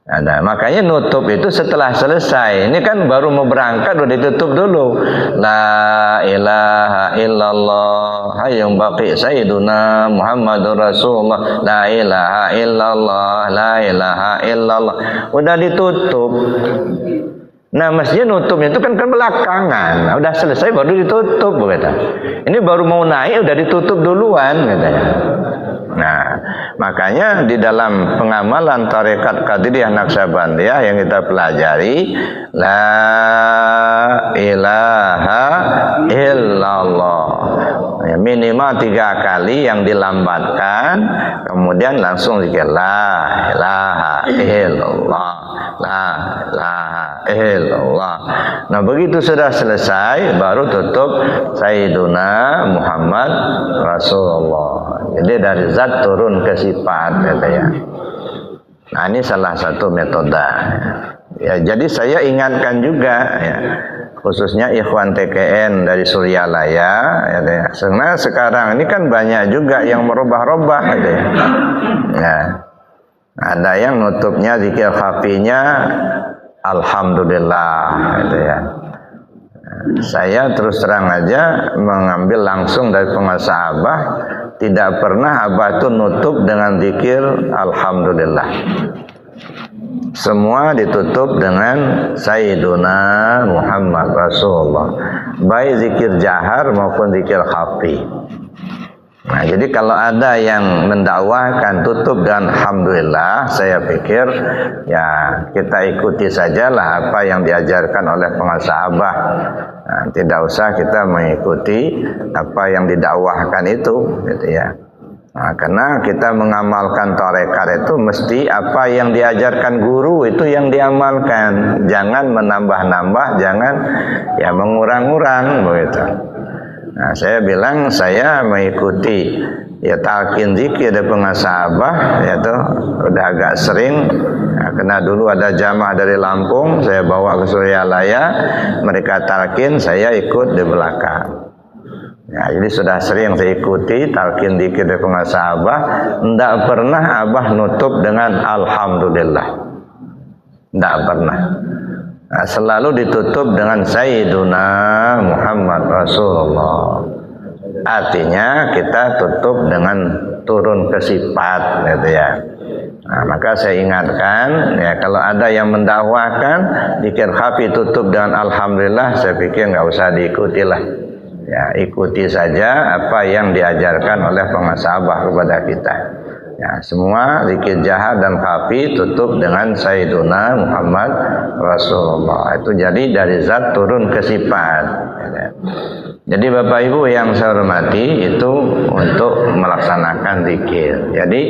Nah, makanya nutup itu setelah selesai. Ini kan baru mau berangkat udah ditutup dulu. La ilaha illallah hayyum baqi sayyiduna Muhammadur Rasulullah. La ilaha illallah, la ilaha illallah. Udah ditutup. Nah, mestinya nutupnya itu kan belakangan. Nah, udah selesai baru ditutup, kata. Ini baru mau naik udah ditutup duluan, katanya. Nah, makanya di dalam pengamalan tarekat Qadiriyah Naqsabandiyah yang kita pelajari, la ilaha illallah. Ya, minimal 3 kali yang dilambatkan, kemudian langsung zikir la ilaha illallah, la ilaha illallah. Nah, begitu sudah selesai baru tutup Sayyiduna Muhammad Rasulullah. Jadi dari zat turun ke sifat, katanya. Nah, ini salah satu metode. Ya, jadi saya ingatkan juga ya, khususnya ikhwan TKN dari Suryalaya ya, karena sekarang ini kan banyak juga yang merubah-rubah gitu ya. Ya. Ada yang nutupnya zikir khafinya alhamdulillah gitu ya. Saya terus terang aja mengambil langsung dari penguasa Abah, tidak pernah Abah itu nutup dengan zikir alhamdulillah. Semua ditutup dengan Sayyiduna Muhammad Rasulullah, baik zikir jahar maupun zikir khafi. Nah, jadi kalau ada yang mendakwahkan tutup dan alhamdulillah, saya pikir ya kita ikuti sajalah apa yang diajarkan oleh penguasa Abah. Nah, tidak usah kita mengikuti apa yang didakwahkan itu, gitu ya. Nah, karena kita mengamalkan tarekat itu mesti apa yang diajarkan guru itu yang diamalkan, jangan menambah-nambah, jangan ya mengurang-urang begitu. Nah, saya bilang saya mengikuti ya talqin zikir dari penguasa Abah, yaitu udah agak sering. Nah, karena dulu ada jamaah dari Lampung, saya bawa ke Suryalaya, mereka talqin, saya ikut di belakang. Ya, jadi sudah sering saya ikuti talqin zikir dari penguasa Abah, tidak pernah Abah nutup dengan alhamdulillah, tidak pernah. Nah, selalu ditutup dengan Sayyiduna Muhammad Rasulullah. Artinya kita tutup dengan turun ke sifat, gitu ya. Nah, maka saya ingatkan ya, kalau ada yang mendakwakan zikir khafi tutup dengan alhamdulillah, saya pikir nggak usah diikuti lah. Ya, ikuti saja apa yang diajarkan oleh pengasabah kepada kita. Ya, semua zikir jahar dan khafi tutup dengan Sayyiduna Muhammad Rasulullah. Itu jadi dari zat turun ke sifat. Ya. Jadi Bapak Ibu yang saya hormati, itu untuk melaksanakan zikir. Jadi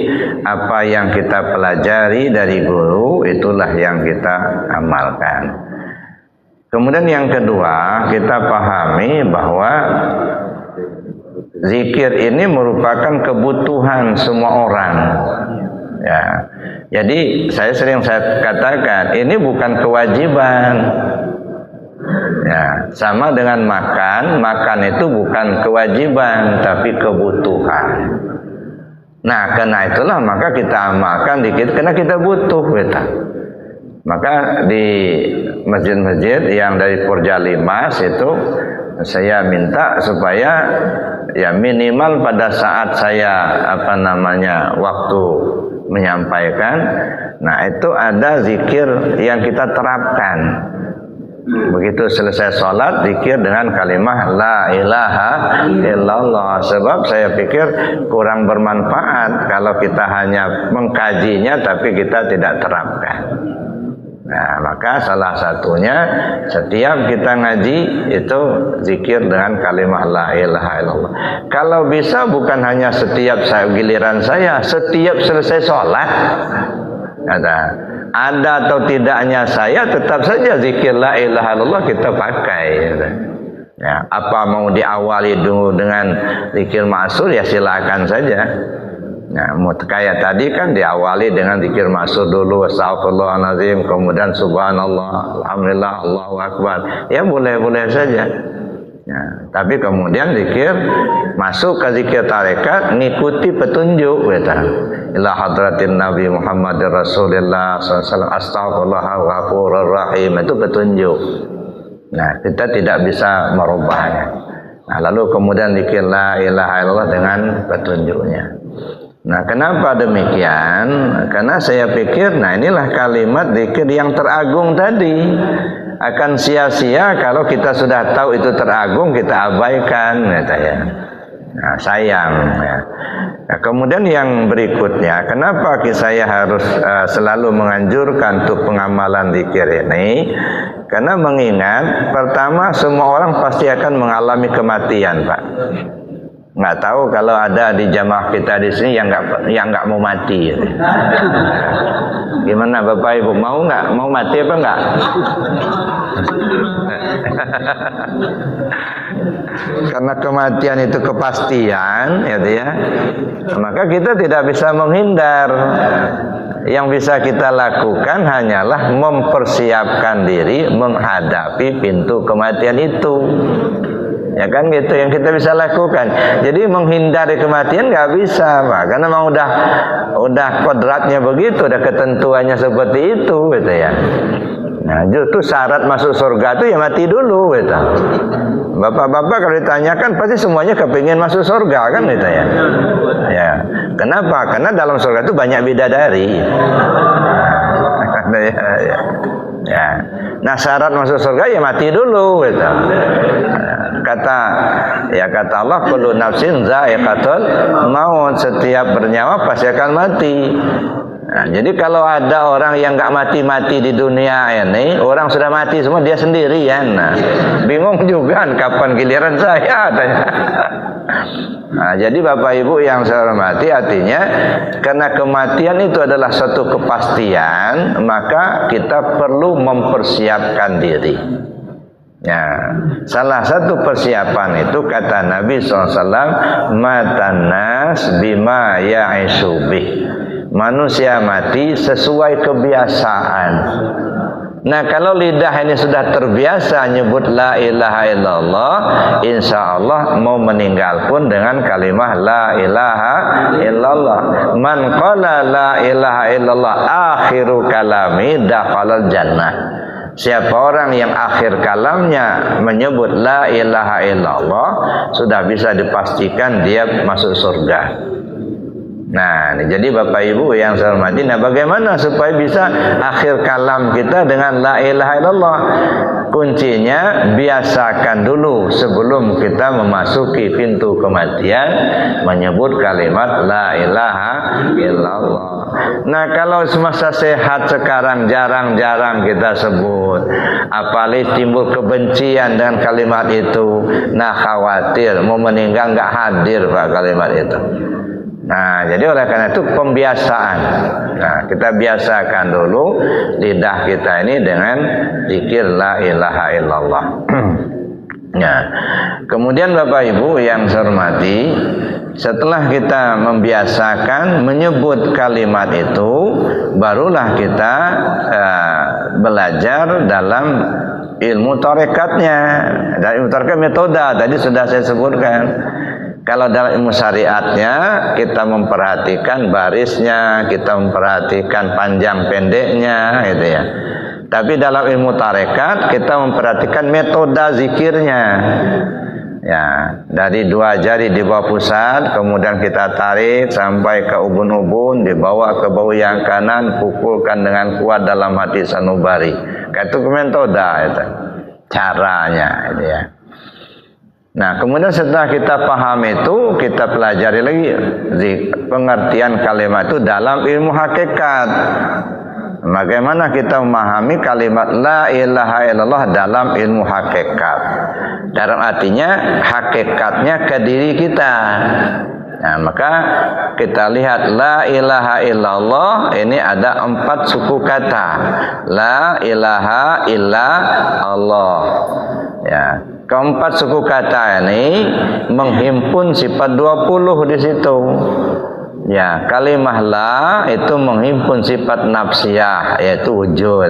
apa yang kita pelajari dari guru, itulah yang kita amalkan. Kemudian yang kedua, kita pahami bahwa zikir ini merupakan kebutuhan semua orang. Ya. Jadi saya katakan, ini bukan kewajiban. Ya, sama dengan makan itu bukan kewajiban tapi kebutuhan. Nah, karena itulah maka kita amalkan dikit karena kita butuh kita. Maka di masjid-masjid yang dari Porjalimas itu saya minta supaya ya minimal pada saat saya waktu menyampaikan, nah itu ada zikir yang kita terapkan. Begitu selesai sholat, zikir dengan kalimah la ilaha illallah. Sebab saya pikir kurang bermanfaat kalau kita hanya mengkajinya tapi kita tidak terapkan. Nah, maka salah satunya setiap kita ngaji itu zikir dengan kalimah la ilaha illallah. Kalau bisa bukan hanya setiap giliran saya, setiap selesai sholat. Ada atau tidaknya saya, tetap saja zikir la ilaha illallah kita pakai. Ya, apa mau diawali dulu dengan zikir ma'sur ya silakan saja. Nah, kayak tadi kan diawali dengan zikir ma'sur dulu, astagfirullahaladzim, kemudian subhanallah, alhamdulillah, Allahu akbar. Ya boleh-boleh saja. Ya, tapi kemudian zikir masuk ke zikir tarekat, ngikuti petunjuk kita. Ila hadratin Nabi Muhammad Rasulullah SAW, astaghfirullah ghafurur rahim, itu petunjuk. Nah, kita tidak bisa merubahnya. Nah, lalu kemudian zikir la ilaha illallah dengan petunjuknya. Nah, kenapa demikian? Karena saya pikir, nah inilah kalimat zikir yang teragung tadi. Akan sia-sia kalau kita sudah tahu itu teragung, kita abaikan, gitu ya. Nah, sayang. Ya. Nah, kemudian yang berikutnya, kenapa saya harus selalu menganjurkan untuk pengamalan zikir ini? Karena mengingat, pertama semua orang pasti akan mengalami kematian, Pak. Nggak tahu kalau ada di jamaah kita di sini yang nggak mau mati. Gimana Bapak Ibu, mau mati apa nggak? Karena kematian itu kepastian, ya. Maka kita tidak bisa menghindar. Yang bisa kita lakukan hanyalah mempersiapkan diri menghadapi pintu kematian itu. Ya kan gitu yang kita bisa lakukan. Jadi menghindari kematian nggak bisa, Pak. Karena memang udah kodratnya begitu, udah ketentuannya seperti itu, gitu ya. Nah, justru syarat masuk surga itu ya mati dulu, gitu. Bapak-bapak kalau ditanyakan pasti semuanya kepingin masuk surga, kan, gitu ya. Ya, kenapa? Karena dalam surga itu banyak bidadari. Ya. Nah, syarat masuk surga ya mati dulu, gitu. Kata Allah, kullu nafsin dha'iqatul maut, setiap bernyawa pasti akan mati. Nah, jadi kalau ada orang yang nggak mati-mati di dunia ini, orang sudah mati semua, dia sendirian. Nah, bingung juga kapan giliran saya. Nah, jadi Bapak Ibu yang saya hormati, artinya karena kematian itu adalah suatu kepastian, maka kita perlu mempersiapkan diri. Ya, salah satu persiapan itu kata Nabi SAW, matanas bima ya'isubih. Manusia mati sesuai kebiasaan. Nah, kalau lidah ini sudah terbiasa nyebut la ilaha illallah, insya Allah mau meninggal pun dengan kalimah la ilaha illallah. Man qala la ilaha illallah akhiru kalami dakhalal jannah. Siapa orang yang akhir kalamnya menyebut la ilaha illallah, sudah bisa dipastikan dia masuk surga. Nah, jadi Bapak Ibu yang saya hormati, nah bagaimana supaya bisa akhir kalam kita dengan la ilaha illallah? Kuncinya biasakan dulu sebelum kita memasuki pintu kematian menyebut kalimat la ilaha illallah. Nah, kalau semasa sehat sekarang jarang-jarang kita sebut, apalagi timbul kebencian dengan kalimat itu, nah khawatir mau meninggal nggak hadir Pak kalimat itu. Nah, jadi oleh karena itu pembiasaan. Nah, kita biasakan dulu lidah kita ini dengan zikir la ilaha illallah. Nah, kemudian Bapak Ibu yang saya hormati, setelah kita membiasakan menyebut kalimat itu, barulah kita belajar dalam ilmu tarekatnya. Dan ilmu tarekat metode tadi sudah saya sebutkan. Kalau dalam ilmu syariatnya kita memperhatikan barisnya, kita memperhatikan panjang pendeknya, gitu ya. Tapi dalam ilmu tarekat kita memperhatikan metode zikirnya. Ya, dari 2 jari di bawah pusat, kemudian kita tarik sampai ke ubun-ubun, dibawa ke bahu yang kanan, pukulkan dengan kuat dalam hati sanubari. Itu metode itu. Caranya, gitu ya. Nah, kemudian setelah kita paham itu, kita pelajari lagi pengertian kalimat itu dalam ilmu hakikat. Bagaimana kita memahami kalimat la ilaha illallah dalam ilmu hakikat? Dalam artinya hakikatnya ke diri kita. Nah, maka kita lihat la ilaha illallah ini ada 4 suku kata. La ilaha illa Allah. Ya. Keempat suku kata ini menghimpun sifat 20 di situ. Ya, kalimah la itu menghimpun sifat nafsiyah yaitu wujud.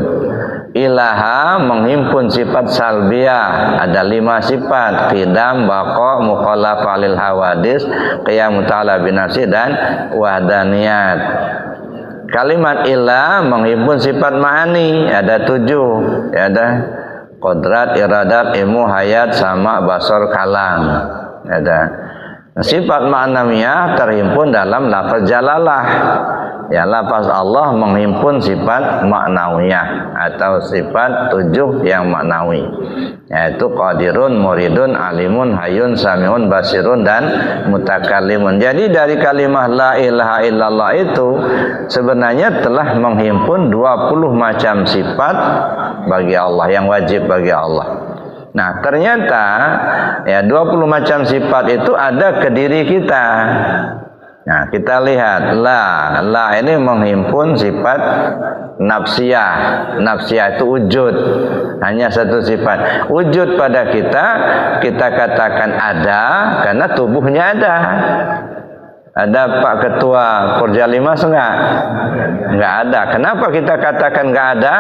Ilaha menghimpun sifat salbiyah, ada 5 sifat: qidam, baqa, mukhalafah lil hawadis, qiyam ta'ala binafsi dan wahdaniyat. Kalimat ilah menghimpun sifat ma'ani, ada 7. Ya, ada kodrat, iradat, ilmu, hayat, sama, basar, kalam. Ada sifat ma'nawiyah terhimpun dalam lafaz jalalah. Ya, lafaz Allah menghimpun sifat ma'nawiyah atau sifat 7 yang maknawi, yaitu qadirun, muridun, alimun, hayyun, samiun, basirun dan mutakallimun. Jadi dari kalimah la ilaha illallah itu sebenarnya telah menghimpun 20 macam sifat bagi Allah yang wajib bagi Allah. Nah, ternyata ya 20 macam sifat itu ada ke diri kita. Nah, kita lihat la ini menghimpun sifat nafsiyah. Nafsiyah itu wujud, hanya 1 sifat. Wujud pada kita katakan ada karena tubuhnya ada. Ada Pak Ketua Porja Limas enggak? Enggak ada. Kenapa kita katakan enggak ada?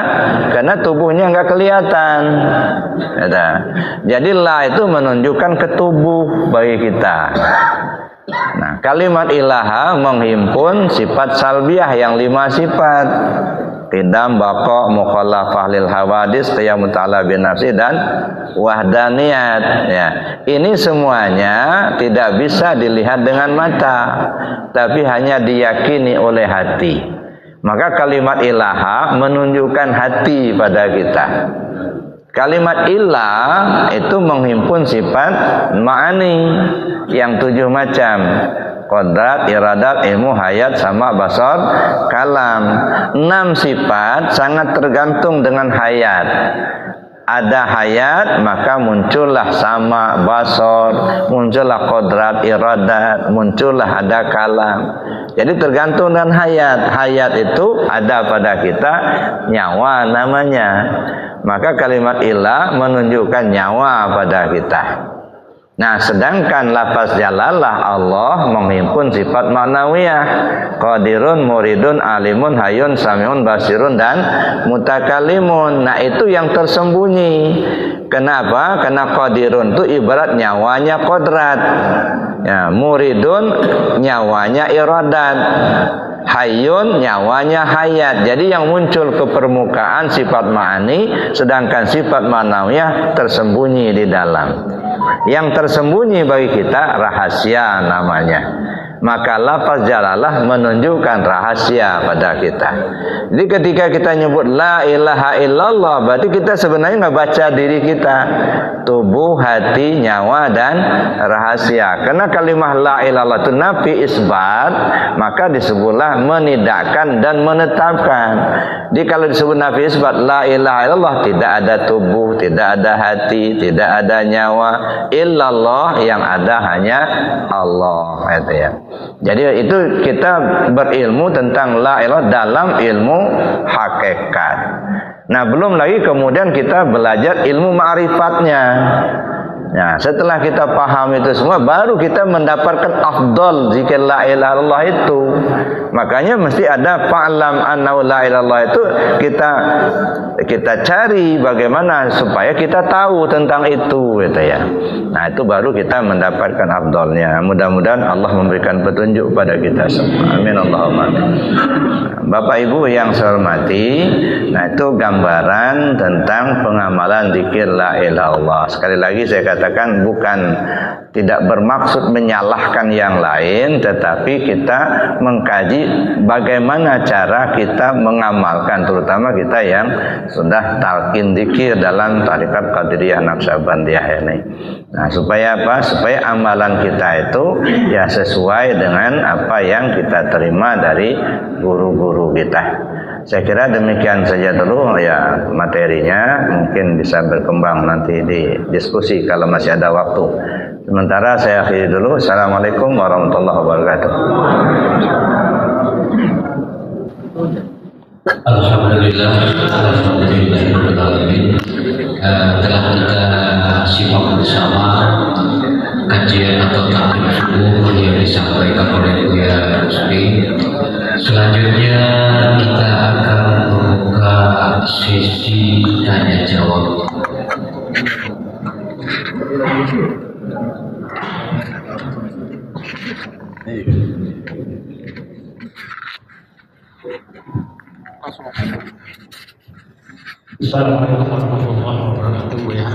Karena tubuhnya enggak kelihatan. Ada. Jadi la itu menunjukkan ke tubuh bagi kita. Nah, kalimat ilaha menghimpun sifat salbiyah yang 5 sifat: qidam, baqa, mukhalafah lil hawadis, qiyam ta'ala binafsi dan wahdaniyat. Ya, ini semuanya tidak bisa dilihat dengan mata, tapi hanya diyakini oleh hati. Maka kalimat ilaha menunjukkan hati pada kita. Kalimat ilah itu menghimpun sifat ma'ani yang 7 macam: kodrat, iradat, ilmu, hayat, sama, basar, kalam. 6 sifat sangat tergantung dengan hayat. Ada hayat maka muncullah sama, basar, muncullah kodrat, iradat, muncullah ada kalam. Jadi tergantung dengan hayat. Hayat itu ada pada kita, nyawa namanya. Maka kalimat ilah menunjukkan nyawa pada kita. Nah, sedangkan lafaz jalalah Allah menghimpun sifat maknawiyah: qadirun, muridun, alimun, hayyun, samiun, basirun dan mutakallimun. Nah, itu yang tersembunyi. Kenapa? Karena qadirun itu ibarat nyawanya kodrat. Ya, muridun nyawanya iradat. Hayyun nyawanya hayat. Jadi yang muncul ke permukaan sifat ma'ani, sedangkan sifat ma'nawiyah tersembunyi di dalam. Yang tersembunyi bagi kita rahasia namanya. maka lafaz jalalah menunjukkan rahasia pada kita. Jadi ketika kita nyebut la ilaha illallah, berarti kita sebenarnya nggak baca diri kita, tubuh, hati, nyawa, dan rahasia. Karena kalimah la ilallah itu nafi isbat, maka disebutlah menidakkan dan menetapkan. Jadi kalau disebut nafi isbat la ilaha illallah, tidak ada tubuh, tidak ada hati, tidak ada nyawa, illallah, yang ada hanya Allah, gitu ya. Jadi itu kita berilmu tentang la ilallah dalam ilmu hakikat. Nah, belum lagi kemudian kita belajar ilmu ma'rifatnya. Nah, setelah kita paham itu semua, baru kita mendapatkan afdal zikir la ilaha illallah itu. Makanya mesti ada fa'lam annahu la ilaha illallah itu kita cari bagaimana supaya kita tahu tentang itu, gitu ya. Nah, itu baru kita mendapatkan afdalnya. Mudah-mudahan Allah memberikan petunjuk pada kita semua. Amin Allahumma amin. Bapak Ibu yang saya hormati, nah itu gambaran tentang pengamalan zikir la ilaha illallah. Sekali lagi saya katakan, bukan tidak bermaksud menyalahkan yang lain, tetapi kita mengkaji bagaimana cara kita mengamalkan, terutama kita yang sudah talqin zikir dalam tarekat Qadiriyah Naqsabandiyah ini. Nah, supaya apa? Supaya amalan kita itu ya sesuai dengan apa yang kita terima dari guru-guru kita. Saya kira demikian saja dulu ya materinya, mungkin bisa berkembang nanti di diskusi kalau masih ada waktu. Sementara saya akhiri dulu. Assalamualaikum warahmatullahi wabarakatuh. Alhamdulillah, telah kita simak bersama kajian atau taklim subuh yang disampaikan oleh Buya Rusdi. Selanjutnya kita akan membuka sesi tanya jawab. Assalamualaikum warahmatullahi wabarakatuh, ya.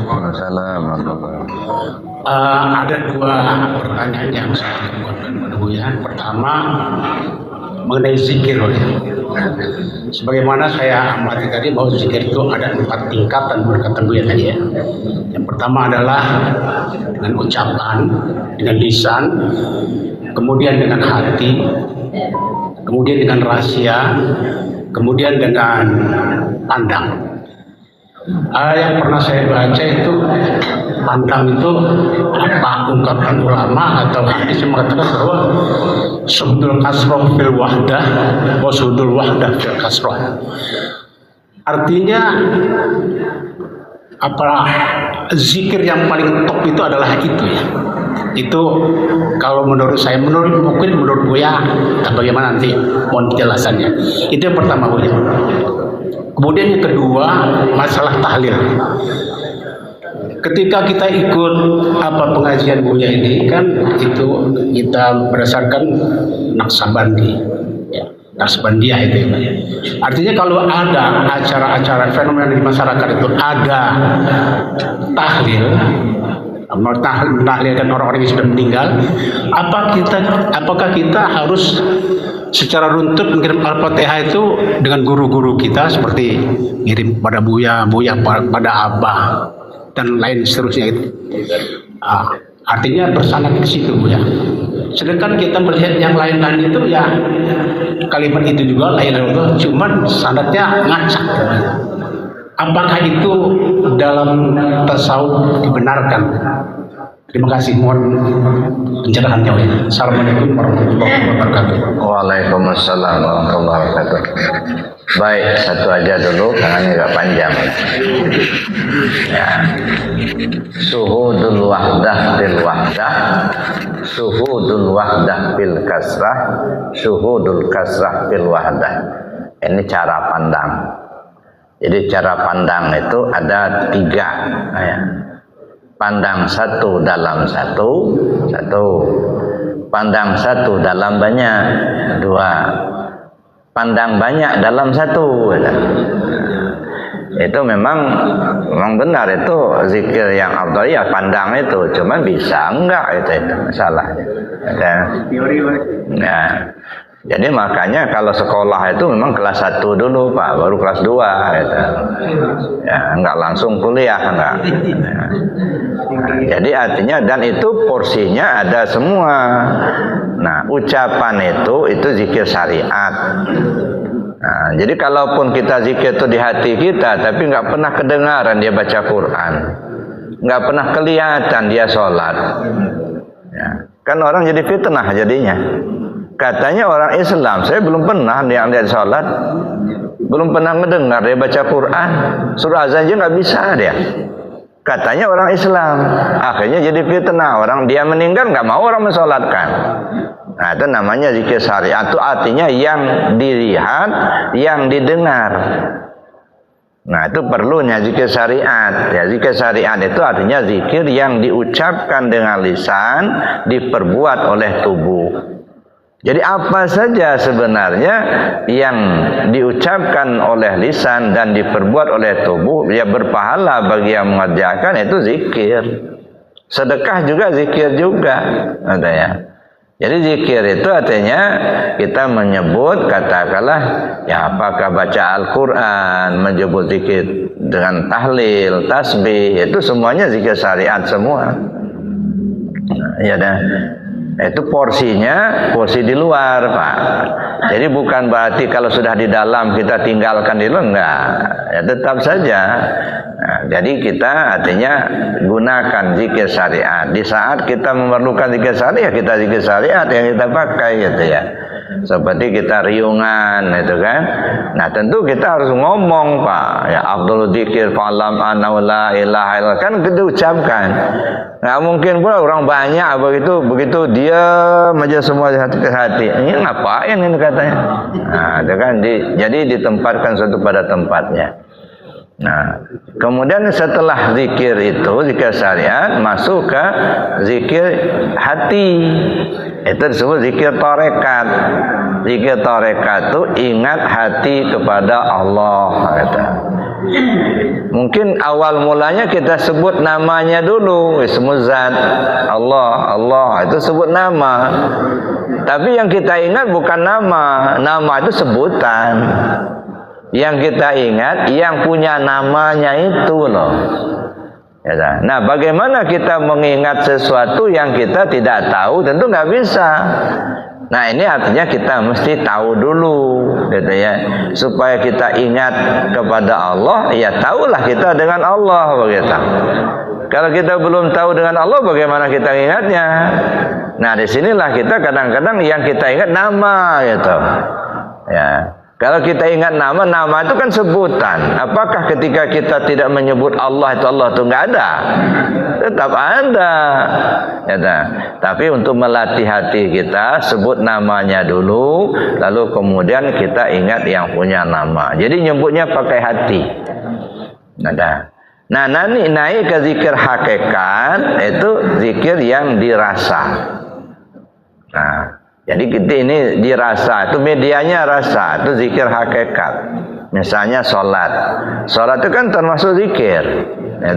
Ada dua pertanyaan yang saya buatkan kepada Buya. Pertama, mengenai zikir, ya. Sebagaimana saya amati tadi bahwa zikir itu ada 4 tingkatan berkata Buya tadi, ya. Yang pertama adalah dengan ucapan, dengan lisan, kemudian dengan hati, kemudian dengan rahasia, kemudian dengan pandang. Yang pernah saya baca itu, pandang itu apa ungkapan ulama atau hadis yang mengatakan bahwa sudul kasroh fil wahdah wa sudul wahdah fil kasroh. Artinya apa, zikir yang paling top itu adalah itu, ya. Itu kalau menurut saya, mungkin menurut Buya, bagaimana nanti mohon penjelasannya. Itu yang pertama, Buya. Kemudian yang kedua, masalah tahlil. Ketika kita ikut pengajian Buya ini kan, itu kita berdasarkan Naqsabandi, ya, Naqsabandiyah itu, ya. Artinya kalau ada acara-acara fenomena di masyarakat itu ada tahlil, menahlilkan orang-orang yang sudah meninggal, apakah kita harus secara runtut mengirim Al-Fatihah itu dengan guru-guru kita, seperti ngirim pada Buya pada Abah dan lain seterusnya itu. Artinya bersanad ke situ, Buya. Sedangkan kita melihat yang lain-lain itu, ya kalimat itu juga la ilaha illallah, cuman sanadnya ngacak. Apakah itu dalam tasawuf dibenarkan? Terima kasih, mohon pencerahannya. Assalamualaikum warahmatullahi wabarakatuh. Waalaikumsalam warahmatullahi wabarakatuh. Baik, satu aja dulu karena ini agak panjang. Ya. Suhudul wahdah bil wahdah, suhudul wahdah bil kasrah, suhudul kasrah bil wahdah. Ini cara pandang. Jadi cara pandang itu ada 3, ya. Pandang satu dalam satu, pandang satu dalam banyak, 2, pandang banyak dalam satu. itu memang benar, itu zikir yang afdal ya, pandang itu, cuman bisa enggak itu masalahnya. Nah, jadi makanya kalau sekolah itu memang kelas 1 dulu Pak, baru kelas 2 gitu. Ya, enggak langsung kuliah enggak. Ya. Nah, jadi artinya, dan itu porsinya ada semua. Nah, ucapan itu zikir syariat. Nah, jadi kalaupun kita zikir itu di hati kita, tapi nggak pernah kedengaran dia baca Quran, nggak pernah kelihatan dia sholat, ya, kan orang jadi fitnah jadinya. Katanya orang Islam, saya belum pernah lihat sholat, belum pernah mendengar dia baca Quran, surah azan aja nggak bisa dia. Katanya orang Islam, akhirnya jadi fitnah. Orang dia meninggal nggak mau orang mensolatkan. Nah, itu namanya zikir syariat. Itu artinya yang dilihat, yang didengar. Nah, itu perlunya zikir syariat. Ya, zikir syariat itu artinya zikir yang diucapkan dengan lisan, diperbuat oleh tubuh. Jadi apa saja sebenarnya yang diucapkan oleh lisan dan diperbuat oleh tubuh, ya berpahala bagi yang mengerjakan, itu zikir. Sedekah juga zikir juga, katanya. Jadi zikir itu artinya kita menyebut, katakanlah, ya apakah baca Al-Quran, menyebut zikir dengan tahlil, tasbih, itu semuanya zikir syariat semua. Ya dah. Itu porsinya, porsi di luar Pak. Jadi bukan berarti kalau sudah di dalam kita tinggalkan di luar, enggak. Ya tetap saja. Nah, jadi kita artinya gunakan zikir syariat. Di saat kita memerlukan zikir syariat, kita zikir syariat yang kita pakai gitu ya. Seperti kita riungan itu kan. Nah, tentu kita harus ngomong Pak. Ya afdhalul dzikir fa'lam anna la ilaha illallah, kan kita ucapkan. Nggak mungkin pula orang banyak begitu dia aja semua hati ke hati. Ini ngapain ini katanya? Nah, itu kan jadi ditempatkan satu pada tempatnya. Nah, kemudian setelah zikir itu, zikir syariat, masuk ke zikir hati. Itu disebut zikir tarekat. Zikir tarekat itu ingat hati kepada Allah. Kata. Mungkin awal mulanya kita sebut namanya dulu, ismu zat, Allah, itu sebut nama. Tapi yang kita ingat bukan nama itu sebutan. Yang kita ingat yang punya namanya itu loh. Ya, nah, bagaimana kita mengingat sesuatu yang kita tidak tahu? Tentu nggak bisa. Nah, ini artinya kita mesti tahu dulu, gitu ya, supaya kita ingat kepada Allah. Ya, tahulah kita dengan Allah, begitu. Kalau kita belum tahu dengan Allah, bagaimana kita ingatnya? Nah, disinilah kita kadang-kadang yang kita ingat nama, gitu. Ya. Kalau kita ingat nama itu kan sebutan. Apakah ketika kita tidak menyebut Allah itu nggak ada? Tetap ada. Ya, tapi untuk melatih hati kita, sebut namanya dulu, lalu kemudian kita ingat yang punya nama. Jadi nyebutnya pakai hati. Nah, nanti naik ke zikir hakikat, itu zikir yang dirasa. Nah, jadi kita ini dirasa, itu medianya rasa, itu zikir hakikat. Misalnya sholat itu kan termasuk zikir. Ya,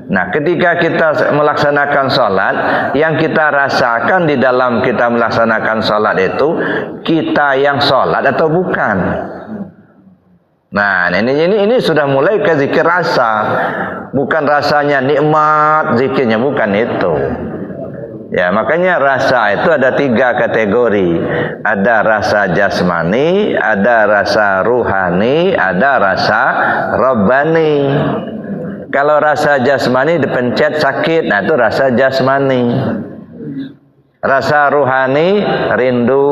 nah, ketika kita melaksanakan sholat, yang kita rasakan di dalam kita melaksanakan sholat itu, kita yang sholat atau bukan? Nah, ini sudah mulai ke zikir rasa. Bukan rasanya nikmat zikirnya, bukan itu. Ya, makanya rasa itu ada 3 kategori. Ada rasa jasmani, ada rasa ruhani, ada rasa rabbani. Kalau rasa jasmani dipencet sakit, nah itu rasa jasmani. Rasa ruhani, rindu,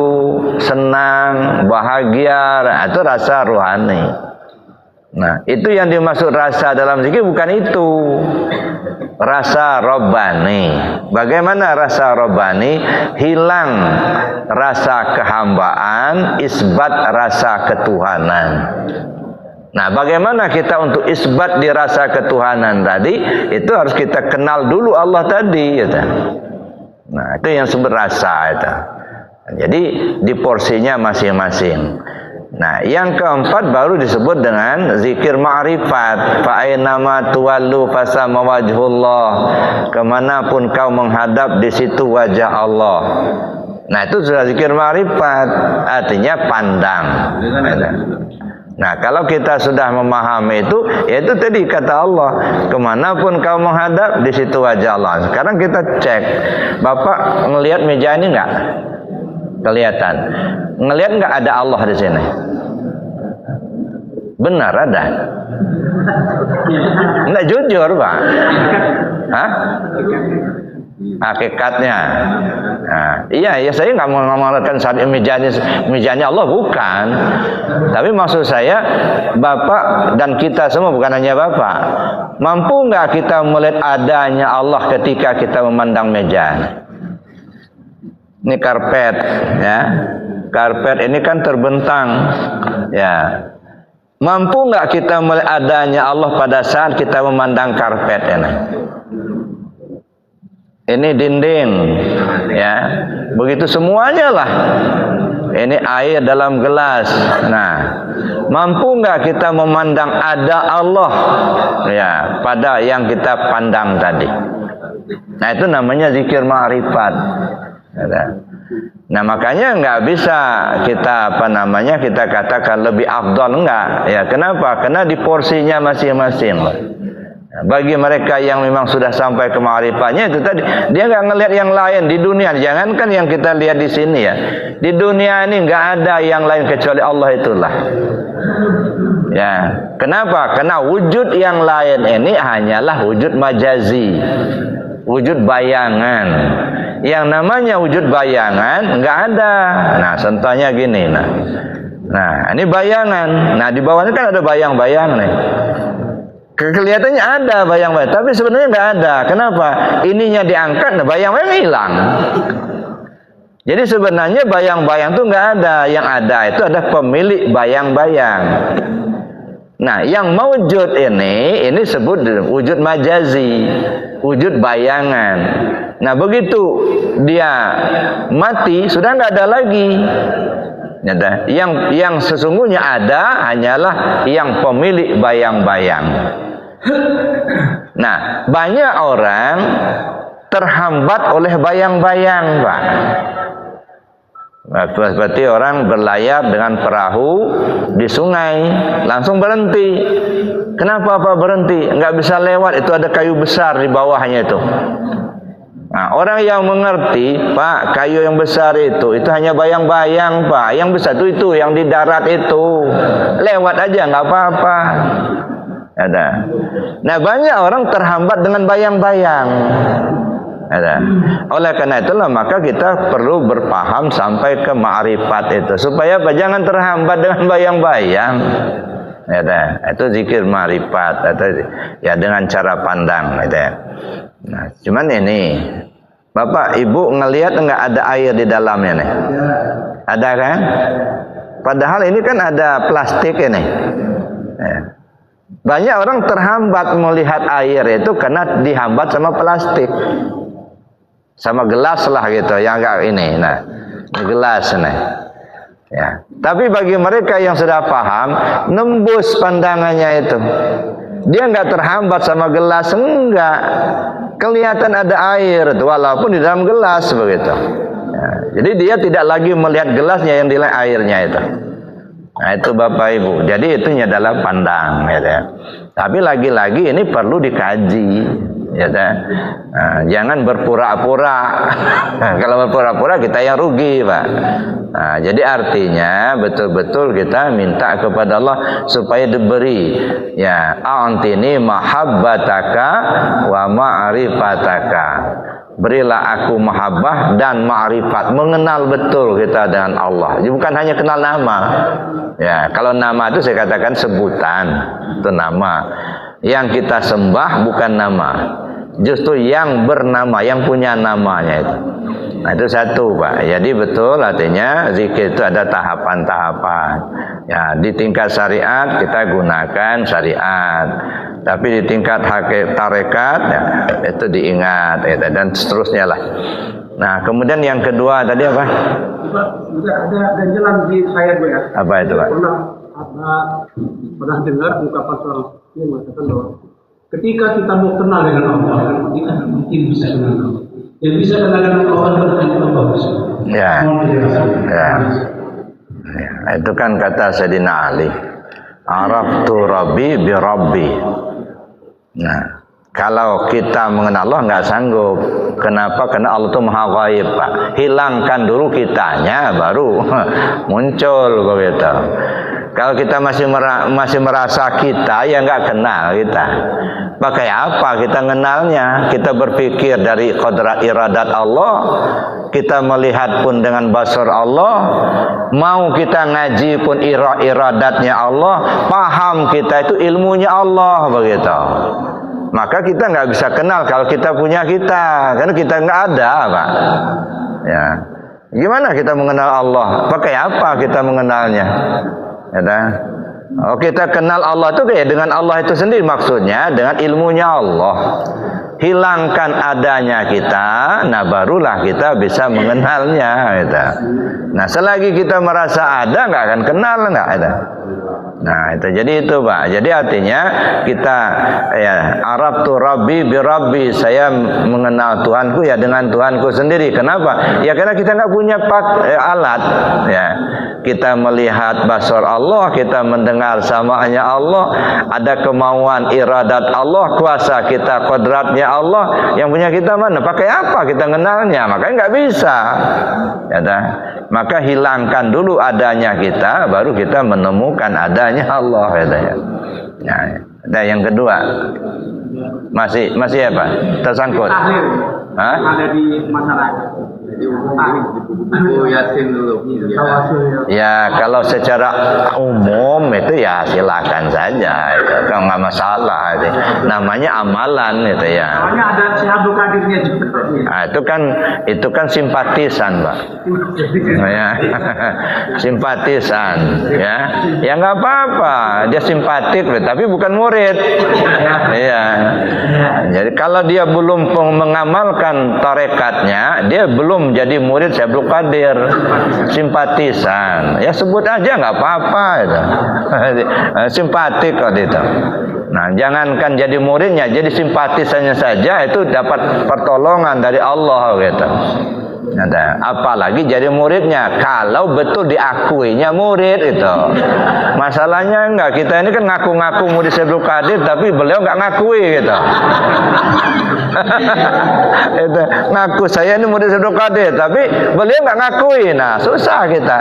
senang, bahagia, nah itu rasa ruhani. Nah, itu yang dimaksud rasa dalam zikir, bukan itu. Rasa robbani. Bagaimana rasa robbani? Hilang rasa kehambaan, isbat rasa ketuhanan. Nah, bagaimana kita untuk isbat di rasa ketuhanan tadi? Itu harus kita kenal dulu Allah tadi, gitu. Nah, itu yang disebut rasa itu. Jadi di porsinya masing-masing. Nah, yang keempat baru disebut dengan zikir ma'rifat. Fa ainama tuwallu fasama wajhullah. Kemanapun kau menghadap, di situ wajah Allah. Nah, itu sudah zikir ma'rifat, artinya pandang. Nah, kalau kita sudah memahami itu, yaitu tadi kata Allah, kemanapun kau menghadap, di situ wajah Allah. Sekarang kita cek, Bapak ngelihat meja ini enggak? Kelihatan. Ngelihat enggak ada Allah di sini? Benar ada? Enggak jujur, Pak. Hah? Hakikatnya. Nah, iya, ya saya nggak mau mengatakan saat mejanya Allah, bukan. Tapi maksud saya, Bapak dan kita semua, bukan hanya Bapak, mampu nggak kita melihat adanya Allah ketika kita memandang meja? Ini karpet, ya. Karpet ini kan terbentang, ya. Mampu nggak kita melihat adanya Allah pada saat kita memandang karpet ini? Ini dinding, ya. Begitu semuanya lah. Ini air dalam gelas. Nah, mampu nggak kita memandang ada Allah, ya, pada yang kita pandang tadi? Nah, itu namanya zikir ma'rifat. Nah, makanya nggak bisa kita kita katakan lebih afdal, enggak. Ya, kenapa? Karena di porsinya masing-masing. Bagi mereka yang memang sudah sampai ke ma'rifatnya itu tadi, dia nggak ngelihat yang lain di dunia. Jangankan yang kita lihat di sini, ya. Di dunia ini nggak ada yang lain kecuali Allah itulah. Ya, kenapa? Karena wujud yang lain ini hanyalah wujud majazi, wujud bayangan. Yang namanya wujud bayangan nggak ada. Nah, contohnya gini, nah ini bayangan. Nah, di bawahnya kan ada bayang-bayang nih. Kelihatannya ada bayang-bayang, tapi sebenarnya nggak ada. Kenapa? Ininya diangkat, nah bayang-bayang hilang. Jadi sebenarnya bayang-bayang itu nggak ada. Yang ada itu ada pemilik bayang-bayang. Nah, yang mewujud ini disebut wujud majazi, wujud bayangan. Nah, begitu dia mati, sudah nggak ada lagi. Yang sesungguhnya ada hanyalah yang pemilik bayang-bayang. Nah, banyak orang terhambat oleh bayang-bayang, Pak. Seperti orang berlayar dengan perahu di sungai, langsung berhenti. Kenapa Pak berhenti? Nggak bisa lewat, itu ada kayu besar di bawahnya itu. Nah, orang yang mengerti, Pak, kayu yang besar itu hanya bayang-bayang, Pak. Yang besar itu yang di darat itu. Lewat aja nggak apa-apa. Ada. Nah, banyak orang terhambat dengan bayang-bayang. Ada. Oleh karena itulah maka kita perlu berpaham sampai ke ma'rifat itu, supaya apa? Jangan terhambat dengan bayang-bayang. Ada. Itu zikir ma'rifat, atau ya dengan cara pandang, gitu ya. Nah, cuman ini, Bapak, Ibu ngelihat enggak ada air di dalamnya nih? Ada kan? Padahal ini kan ada plastik ini. Ya. Banyak orang terhambat melihat air itu karena dihambat sama plastik, sama gelas lah gitu, yang enggak ini. Nah, ini gelas nih. Ya. Tapi bagi mereka yang sudah paham, nembus pandangannya itu. Dia enggak terhambat sama gelas, enggak. Kelihatan ada air, walaupun di dalam gelas begitu. Ya. Jadi dia tidak lagi melihat gelasnya, yang dilihat airnya itu. Nah, itu Bapak Ibu. Jadi itu adalah pandang, ya. Tapi lagi-lagi ini perlu dikaji, ya. Nah, jangan berpura-pura. Kalau berpura-pura kita yang rugi, Pak. Nah, jadi artinya betul-betul kita minta kepada Allah supaya diberi, ya, a'tini mahabbataka wa ma'rifataka. Berilah aku mahabbah dan ma'rifat, mengenal betul kita dengan Allah. Jadi bukan hanya kenal nama. Ya, kalau nama itu saya katakan sebutan, itu nama. Yang kita sembah bukan nama. Justru yang bernama, yang punya namanya itu. Nah, itu satu, Pak. Jadi betul artinya zikir itu ada tahapan-tahapan. Ya, di tingkat syariat kita gunakan syariat. Tapi di tingkat tarekat, ya, itu diingat, ya, dan seterusnya lah. Nah, kemudian yang kedua tadi apa? Juga ada ganjalan di saya Bu ya. Apa itu, Pak? Pernah dengar ungkapan seorang yang mengatakan bahwa ketika kita mau kenal dengan Allah, kita mungkin bisa kenal Allah. Yang bisa kenal dengan Allah berarti Allah bisa. Ya. Ya. Ya, itu kan kata Sayyidina Ali. Araftu Rabbi bi Rabbi. Nah, kalau kita mengenal Allah nggak sanggup. Kenapa? Karena Allah itu maha ghaib, Pak. Hilangkan dulu kitanya, baru muncul begitu. Kalau kita masih merasa kita, ya nggak kenal kita. Pakai apa kita kenalnya? Kita berpikir dari qadrat iradat Allah, kita melihat pun dengan basar Allah, mau kita ngaji pun iradatnya Allah, paham kita itu ilmunya Allah begitu. Maka kita nggak bisa kenal kalau kita punya kita, karena kita nggak ada, Pak. Ya, gimana kita mengenal Allah? Pakai apa kita mengenalnya? Ya, oh, kita kenal Allah itu kayak dengan Allah itu sendiri, maksudnya dengan ilmunya Allah. Hilangkan adanya kita, nah barulah kita bisa mengenalnya. Gitu. Nah, selagi kita merasa ada, nggak akan kenal, nggak ada. Nah, itu jadi itu, Pak. Jadi artinya kita ya Arabtu Rabbi bi Rabbi, saya mengenal Tuhanku ya dengan Tuhanku sendiri. Kenapa? Ya karena kita nggak punya alat ya. Kita melihat basar Allah, kita mendengar samaannya Allah, ada kemauan iradat Allah, kuasa kita kodratnya Allah. Yang punya kita mana? Pakai apa kita kenalnya? Makanya nggak bisa. Ya dah. Maka hilangkan dulu adanya kita, baru kita menemukan adanya Allah. Ya. Nah, ada yang kedua. Masih apa? Tersangkut. Hah? Ada di masyarakat. Yasin dulu. Ya, kalau secara umum itu ya silakan saja, itu kan nggak masalah. Itu. Namanya amalan itu ya. Namanya ada Syahdu Kadirnya juga. Nah, itu kan simpatisan, Pak. Ya, simpatisan, ya. Ya nggak apa-apa, dia simpatik, tapi bukan murid. Iya. Jadi kalau dia belum mengamalkan tarekatnya, dia belum jadi murid Syaikhul Qadir, simpatisan. Ya sebut aja nggak apa-apa itu. Simpatik kok itu. Nah, jangankan jadi muridnya, jadi simpatisannya saja itu dapat pertolongan dari Allah gitu. Ada. Apalagi jadi muridnya, kalau betul diakuinya murid itu. Masalahnya enggak, kita ini kan ngaku-ngaku murid Syaikhul Qadir, tapi beliau enggak ngakui gitu. Itu ngaku saya ini murid Syaikhul Qadir, tapi beliau enggak ngakui. Nah, susah kita.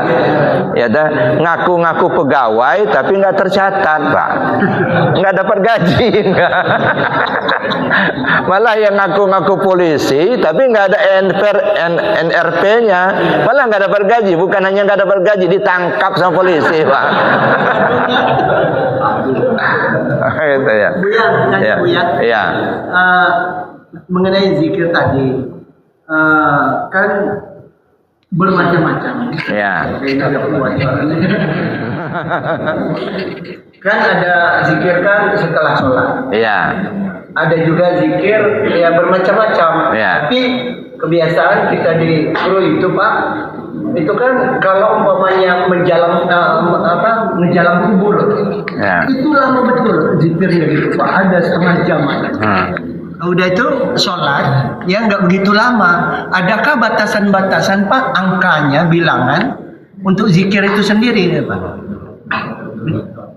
Ya dah, ngaku-ngaku pegawai tapi enggak tercatat, Pak. Enggak dapat gaji. Malah yang ngaku-ngaku polisi tapi enggak ada NRP-nya, malah nggak dapat gaji. Bukan hanya nggak dapat gaji, ditangkap sama polisi, Pak. Itu ya. Ya. Mengenai zikir tadi, kan bermacam-macam. Ya. Kan ada zikir kan setelah sholat. Iya. Ada juga zikir ya bermacam-macam. Ya. Tapi kebiasaan kita di kru itu, Pak, itu kan kalau umpamanya menjalam kubur, Ya. itu lama betul zikirnya gitu, Pak, ada setengah jam. Udah itu sholat, ya nggak begitu lama. Adakah batasan-batasan, Pak, angkanya, bilangan untuk zikir itu sendiri, ya, Pak?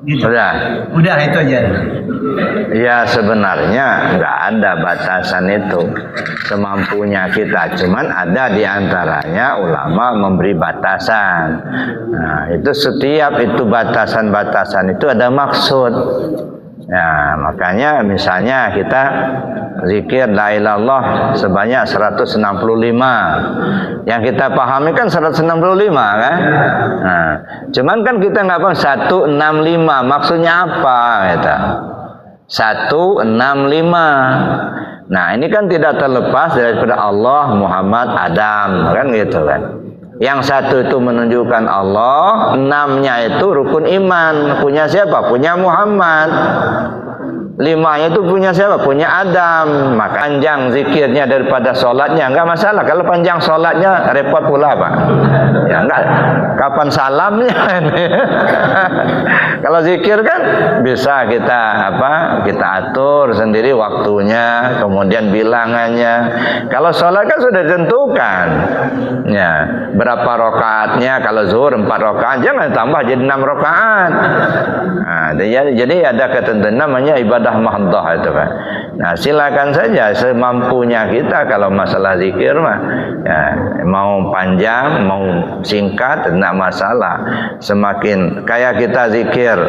Gitu. Udah itu aja. Ya sebenarnya nggak ada batasan itu, semampunya kita. Cuman ada di antaranya ulama memberi batasan. Nah, itu setiap itu batasan-batasan itu ada maksud. Ya, makanya misalnya kita zikir la ilaha illallah sebanyak 165. Yang kita pahami kan 165 kan? Nah, cuman kan kita nggak paham 165 maksudnya apa gitu. 165. Nah, ini kan tidak terlepas daripada Allah, Muhammad, Adam, kan gitu kan. Yang satu itu menunjukkan Allah, 6-nya itu rukun iman. Punya siapa? Punya Muhammad. Limanya itu punya siapa? Punya Adam. Maka panjang zikirnya daripada sholatnya enggak masalah. Kalau panjang sholatnya repot pula Pak. Ya enggak. Kapan salamnya? Kalau zikir kan bisa kita kita atur sendiri waktunya, kemudian bilangannya. Kalau sholat kan sudah ditentukan. Ya, berapa rakaatnya? Kalau zuhur 4 rakaat, jangan tambah jadi 6 rakaat. Nah, jadi ada ketentuan namanya ibadah mahdhah itu Pak. Nah, silakan saja semampunya kita kalau masalah zikir mah. Ya, mau panjang, mau singkat enggak masalah. Semakin kayak kita zikir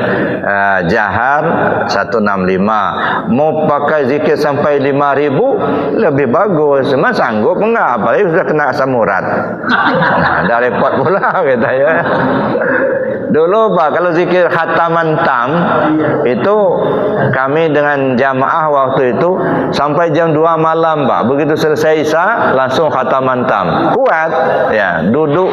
jahar 165, mau pakai zikir sampai 5.000 lebih bagus. Cuma sanggup enggak? Apalagi sudah kena asam urat. Nah, ada repot pula kita ya. Dulu Pak, kalau zikir khataman tam itu kami dengan jamaah waktu itu sampai jam 2 malam Pak. Begitu selesai Isya langsung khataman tam. Kuat ya, duduk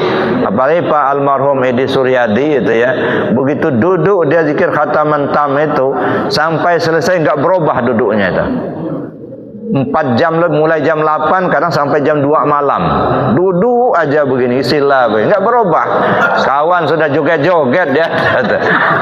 apalagi Pak almarhum Edi Suryadi itu ya. Begitu duduk dia zikir khataman tam itu sampai selesai enggak berubah duduknya itu. 4 jam lebih, mulai jam 8 kadang sampai jam 2 malam duduk aja begini istilah enggak berubah. Kawan sudah joget-joget ya.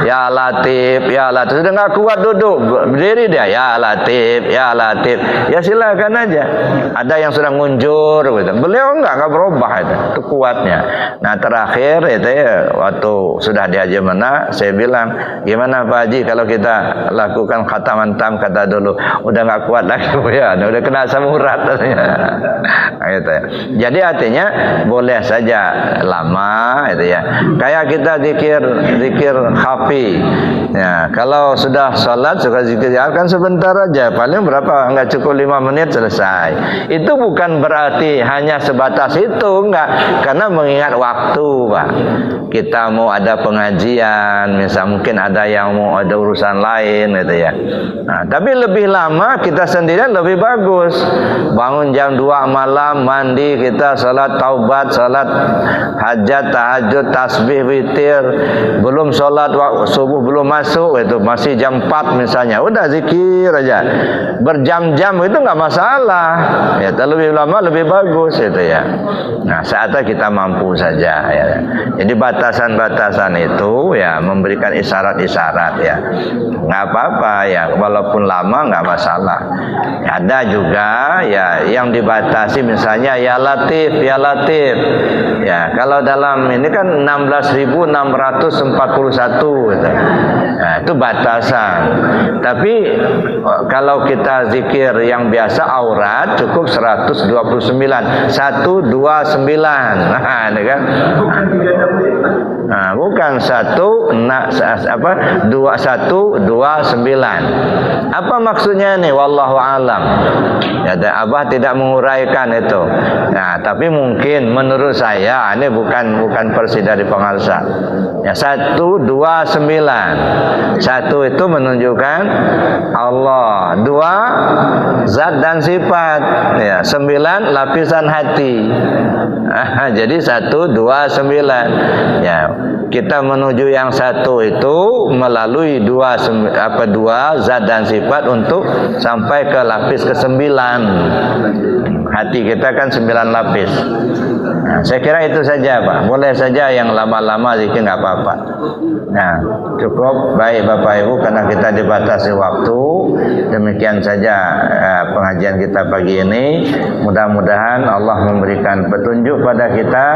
Ya Latif, ya Latif, sudah enggak kuat duduk, berdiri dia, ya Latif, ya Latif. Ya silakan aja. Ada yang sudah ngunjur gitu. Beliau enggak berubah itu kuatnya. Nah, terakhir itu ya waktu sudah di Haji Mena, saya bilang, "Gimana Pak Haji kalau kita lakukan khataman tam?" Kata dulu, "Udah enggak kuat lagi ya. Udah kena asam urat." Gitu ya. Jadi artinya boleh saja lama itu ya. Kayak kita zikir khafi. Ya, kalau sudah salat suka zikir kan sebentar aja, paling berapa? Enggak cukup 5 menit selesai. Itu bukan berarti hanya sebatas itu, enggak. Karena mengingat waktu, Pak. Kita mau ada pengajian, misal mungkin ada yang mau ada urusan lain gitu ya. Nah, tapi lebih lama kita sendirian lebih bagus. Bangun jam 2 malam, mandi, kita salat taubat, salat hajat, tahajud, tasbih, witir. Belum salat subuh belum masuk itu masih jam 4 misalnya. Udah zikir aja. Berjam-jam itu enggak masalah. Ya, lebih lama lebih bagus itu ya. Nah, saatnya kita mampu saja ya. Jadi batasan-batasan itu ya memberikan isyarat-isyarat ya. Enggak apa-apa ya, walaupun lama enggak masalah. Ada juga ya yang dibatasi misalnya ya Latif, ya Latif. Ya, kalau dalam ini kan 16.641 gitu. Nah, itu batasan. Tapi kalau kita zikir yang biasa aurat cukup 129. 129. Nah, ini kan. Nah, bukan 2129. Apa maksudnya ini? Wallahu alam. Ya, Abah tidak menguraikan itu. Nah, tapi mungkin menurut saya ini bukan versi dari pengarsa. Ya, 129. 1 itu menunjukkan Allah, 2 zat dan sifat. Ya, 9 lapisan hati. Jadi 129. Ya, kita menuju yang 1 itu melalui 2 zat dan sifat untuk sampai ke lapis ke-9. Hati kita kan 9 lapis. Nah, saya kira itu saja Pak. Boleh saja yang lama-lama zikir nggak apa-apa. Nah, cukup baik Bapak Ibu karena kita dibatasi waktu. Demikian saja pengajian kita pagi ini. Mudah-mudahan Allah memberikan petunjuk pada kita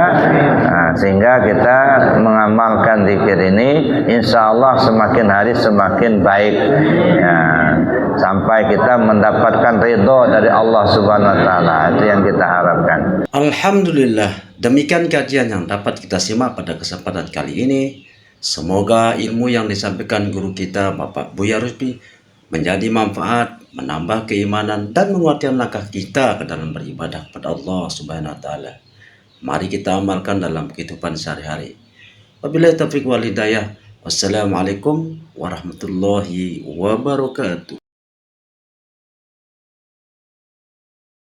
sehingga kita mengamalkan zikir ini. Insya Allah semakin hari semakin baik. Ya, sampai kita mendapatkan ridho dari Allah Subhanahu Wa Taala. Itu yang kita harapkan. Alhamdulillah, demikian kajian yang dapat kita simak pada kesempatan kali ini. Semoga ilmu yang disampaikan guru kita Bapak Buya Rusdi menjadi manfaat, menambah keimanan dan menguatkan langkah kita ke dalam beribadah kepada Allah Subhanahu Wa Taala. Mari kita amalkan dalam kehidupan sehari-hari. Wabillahi taufiq wal hidayah. Wassalamualaikum warahmatullahi wabarakatuh.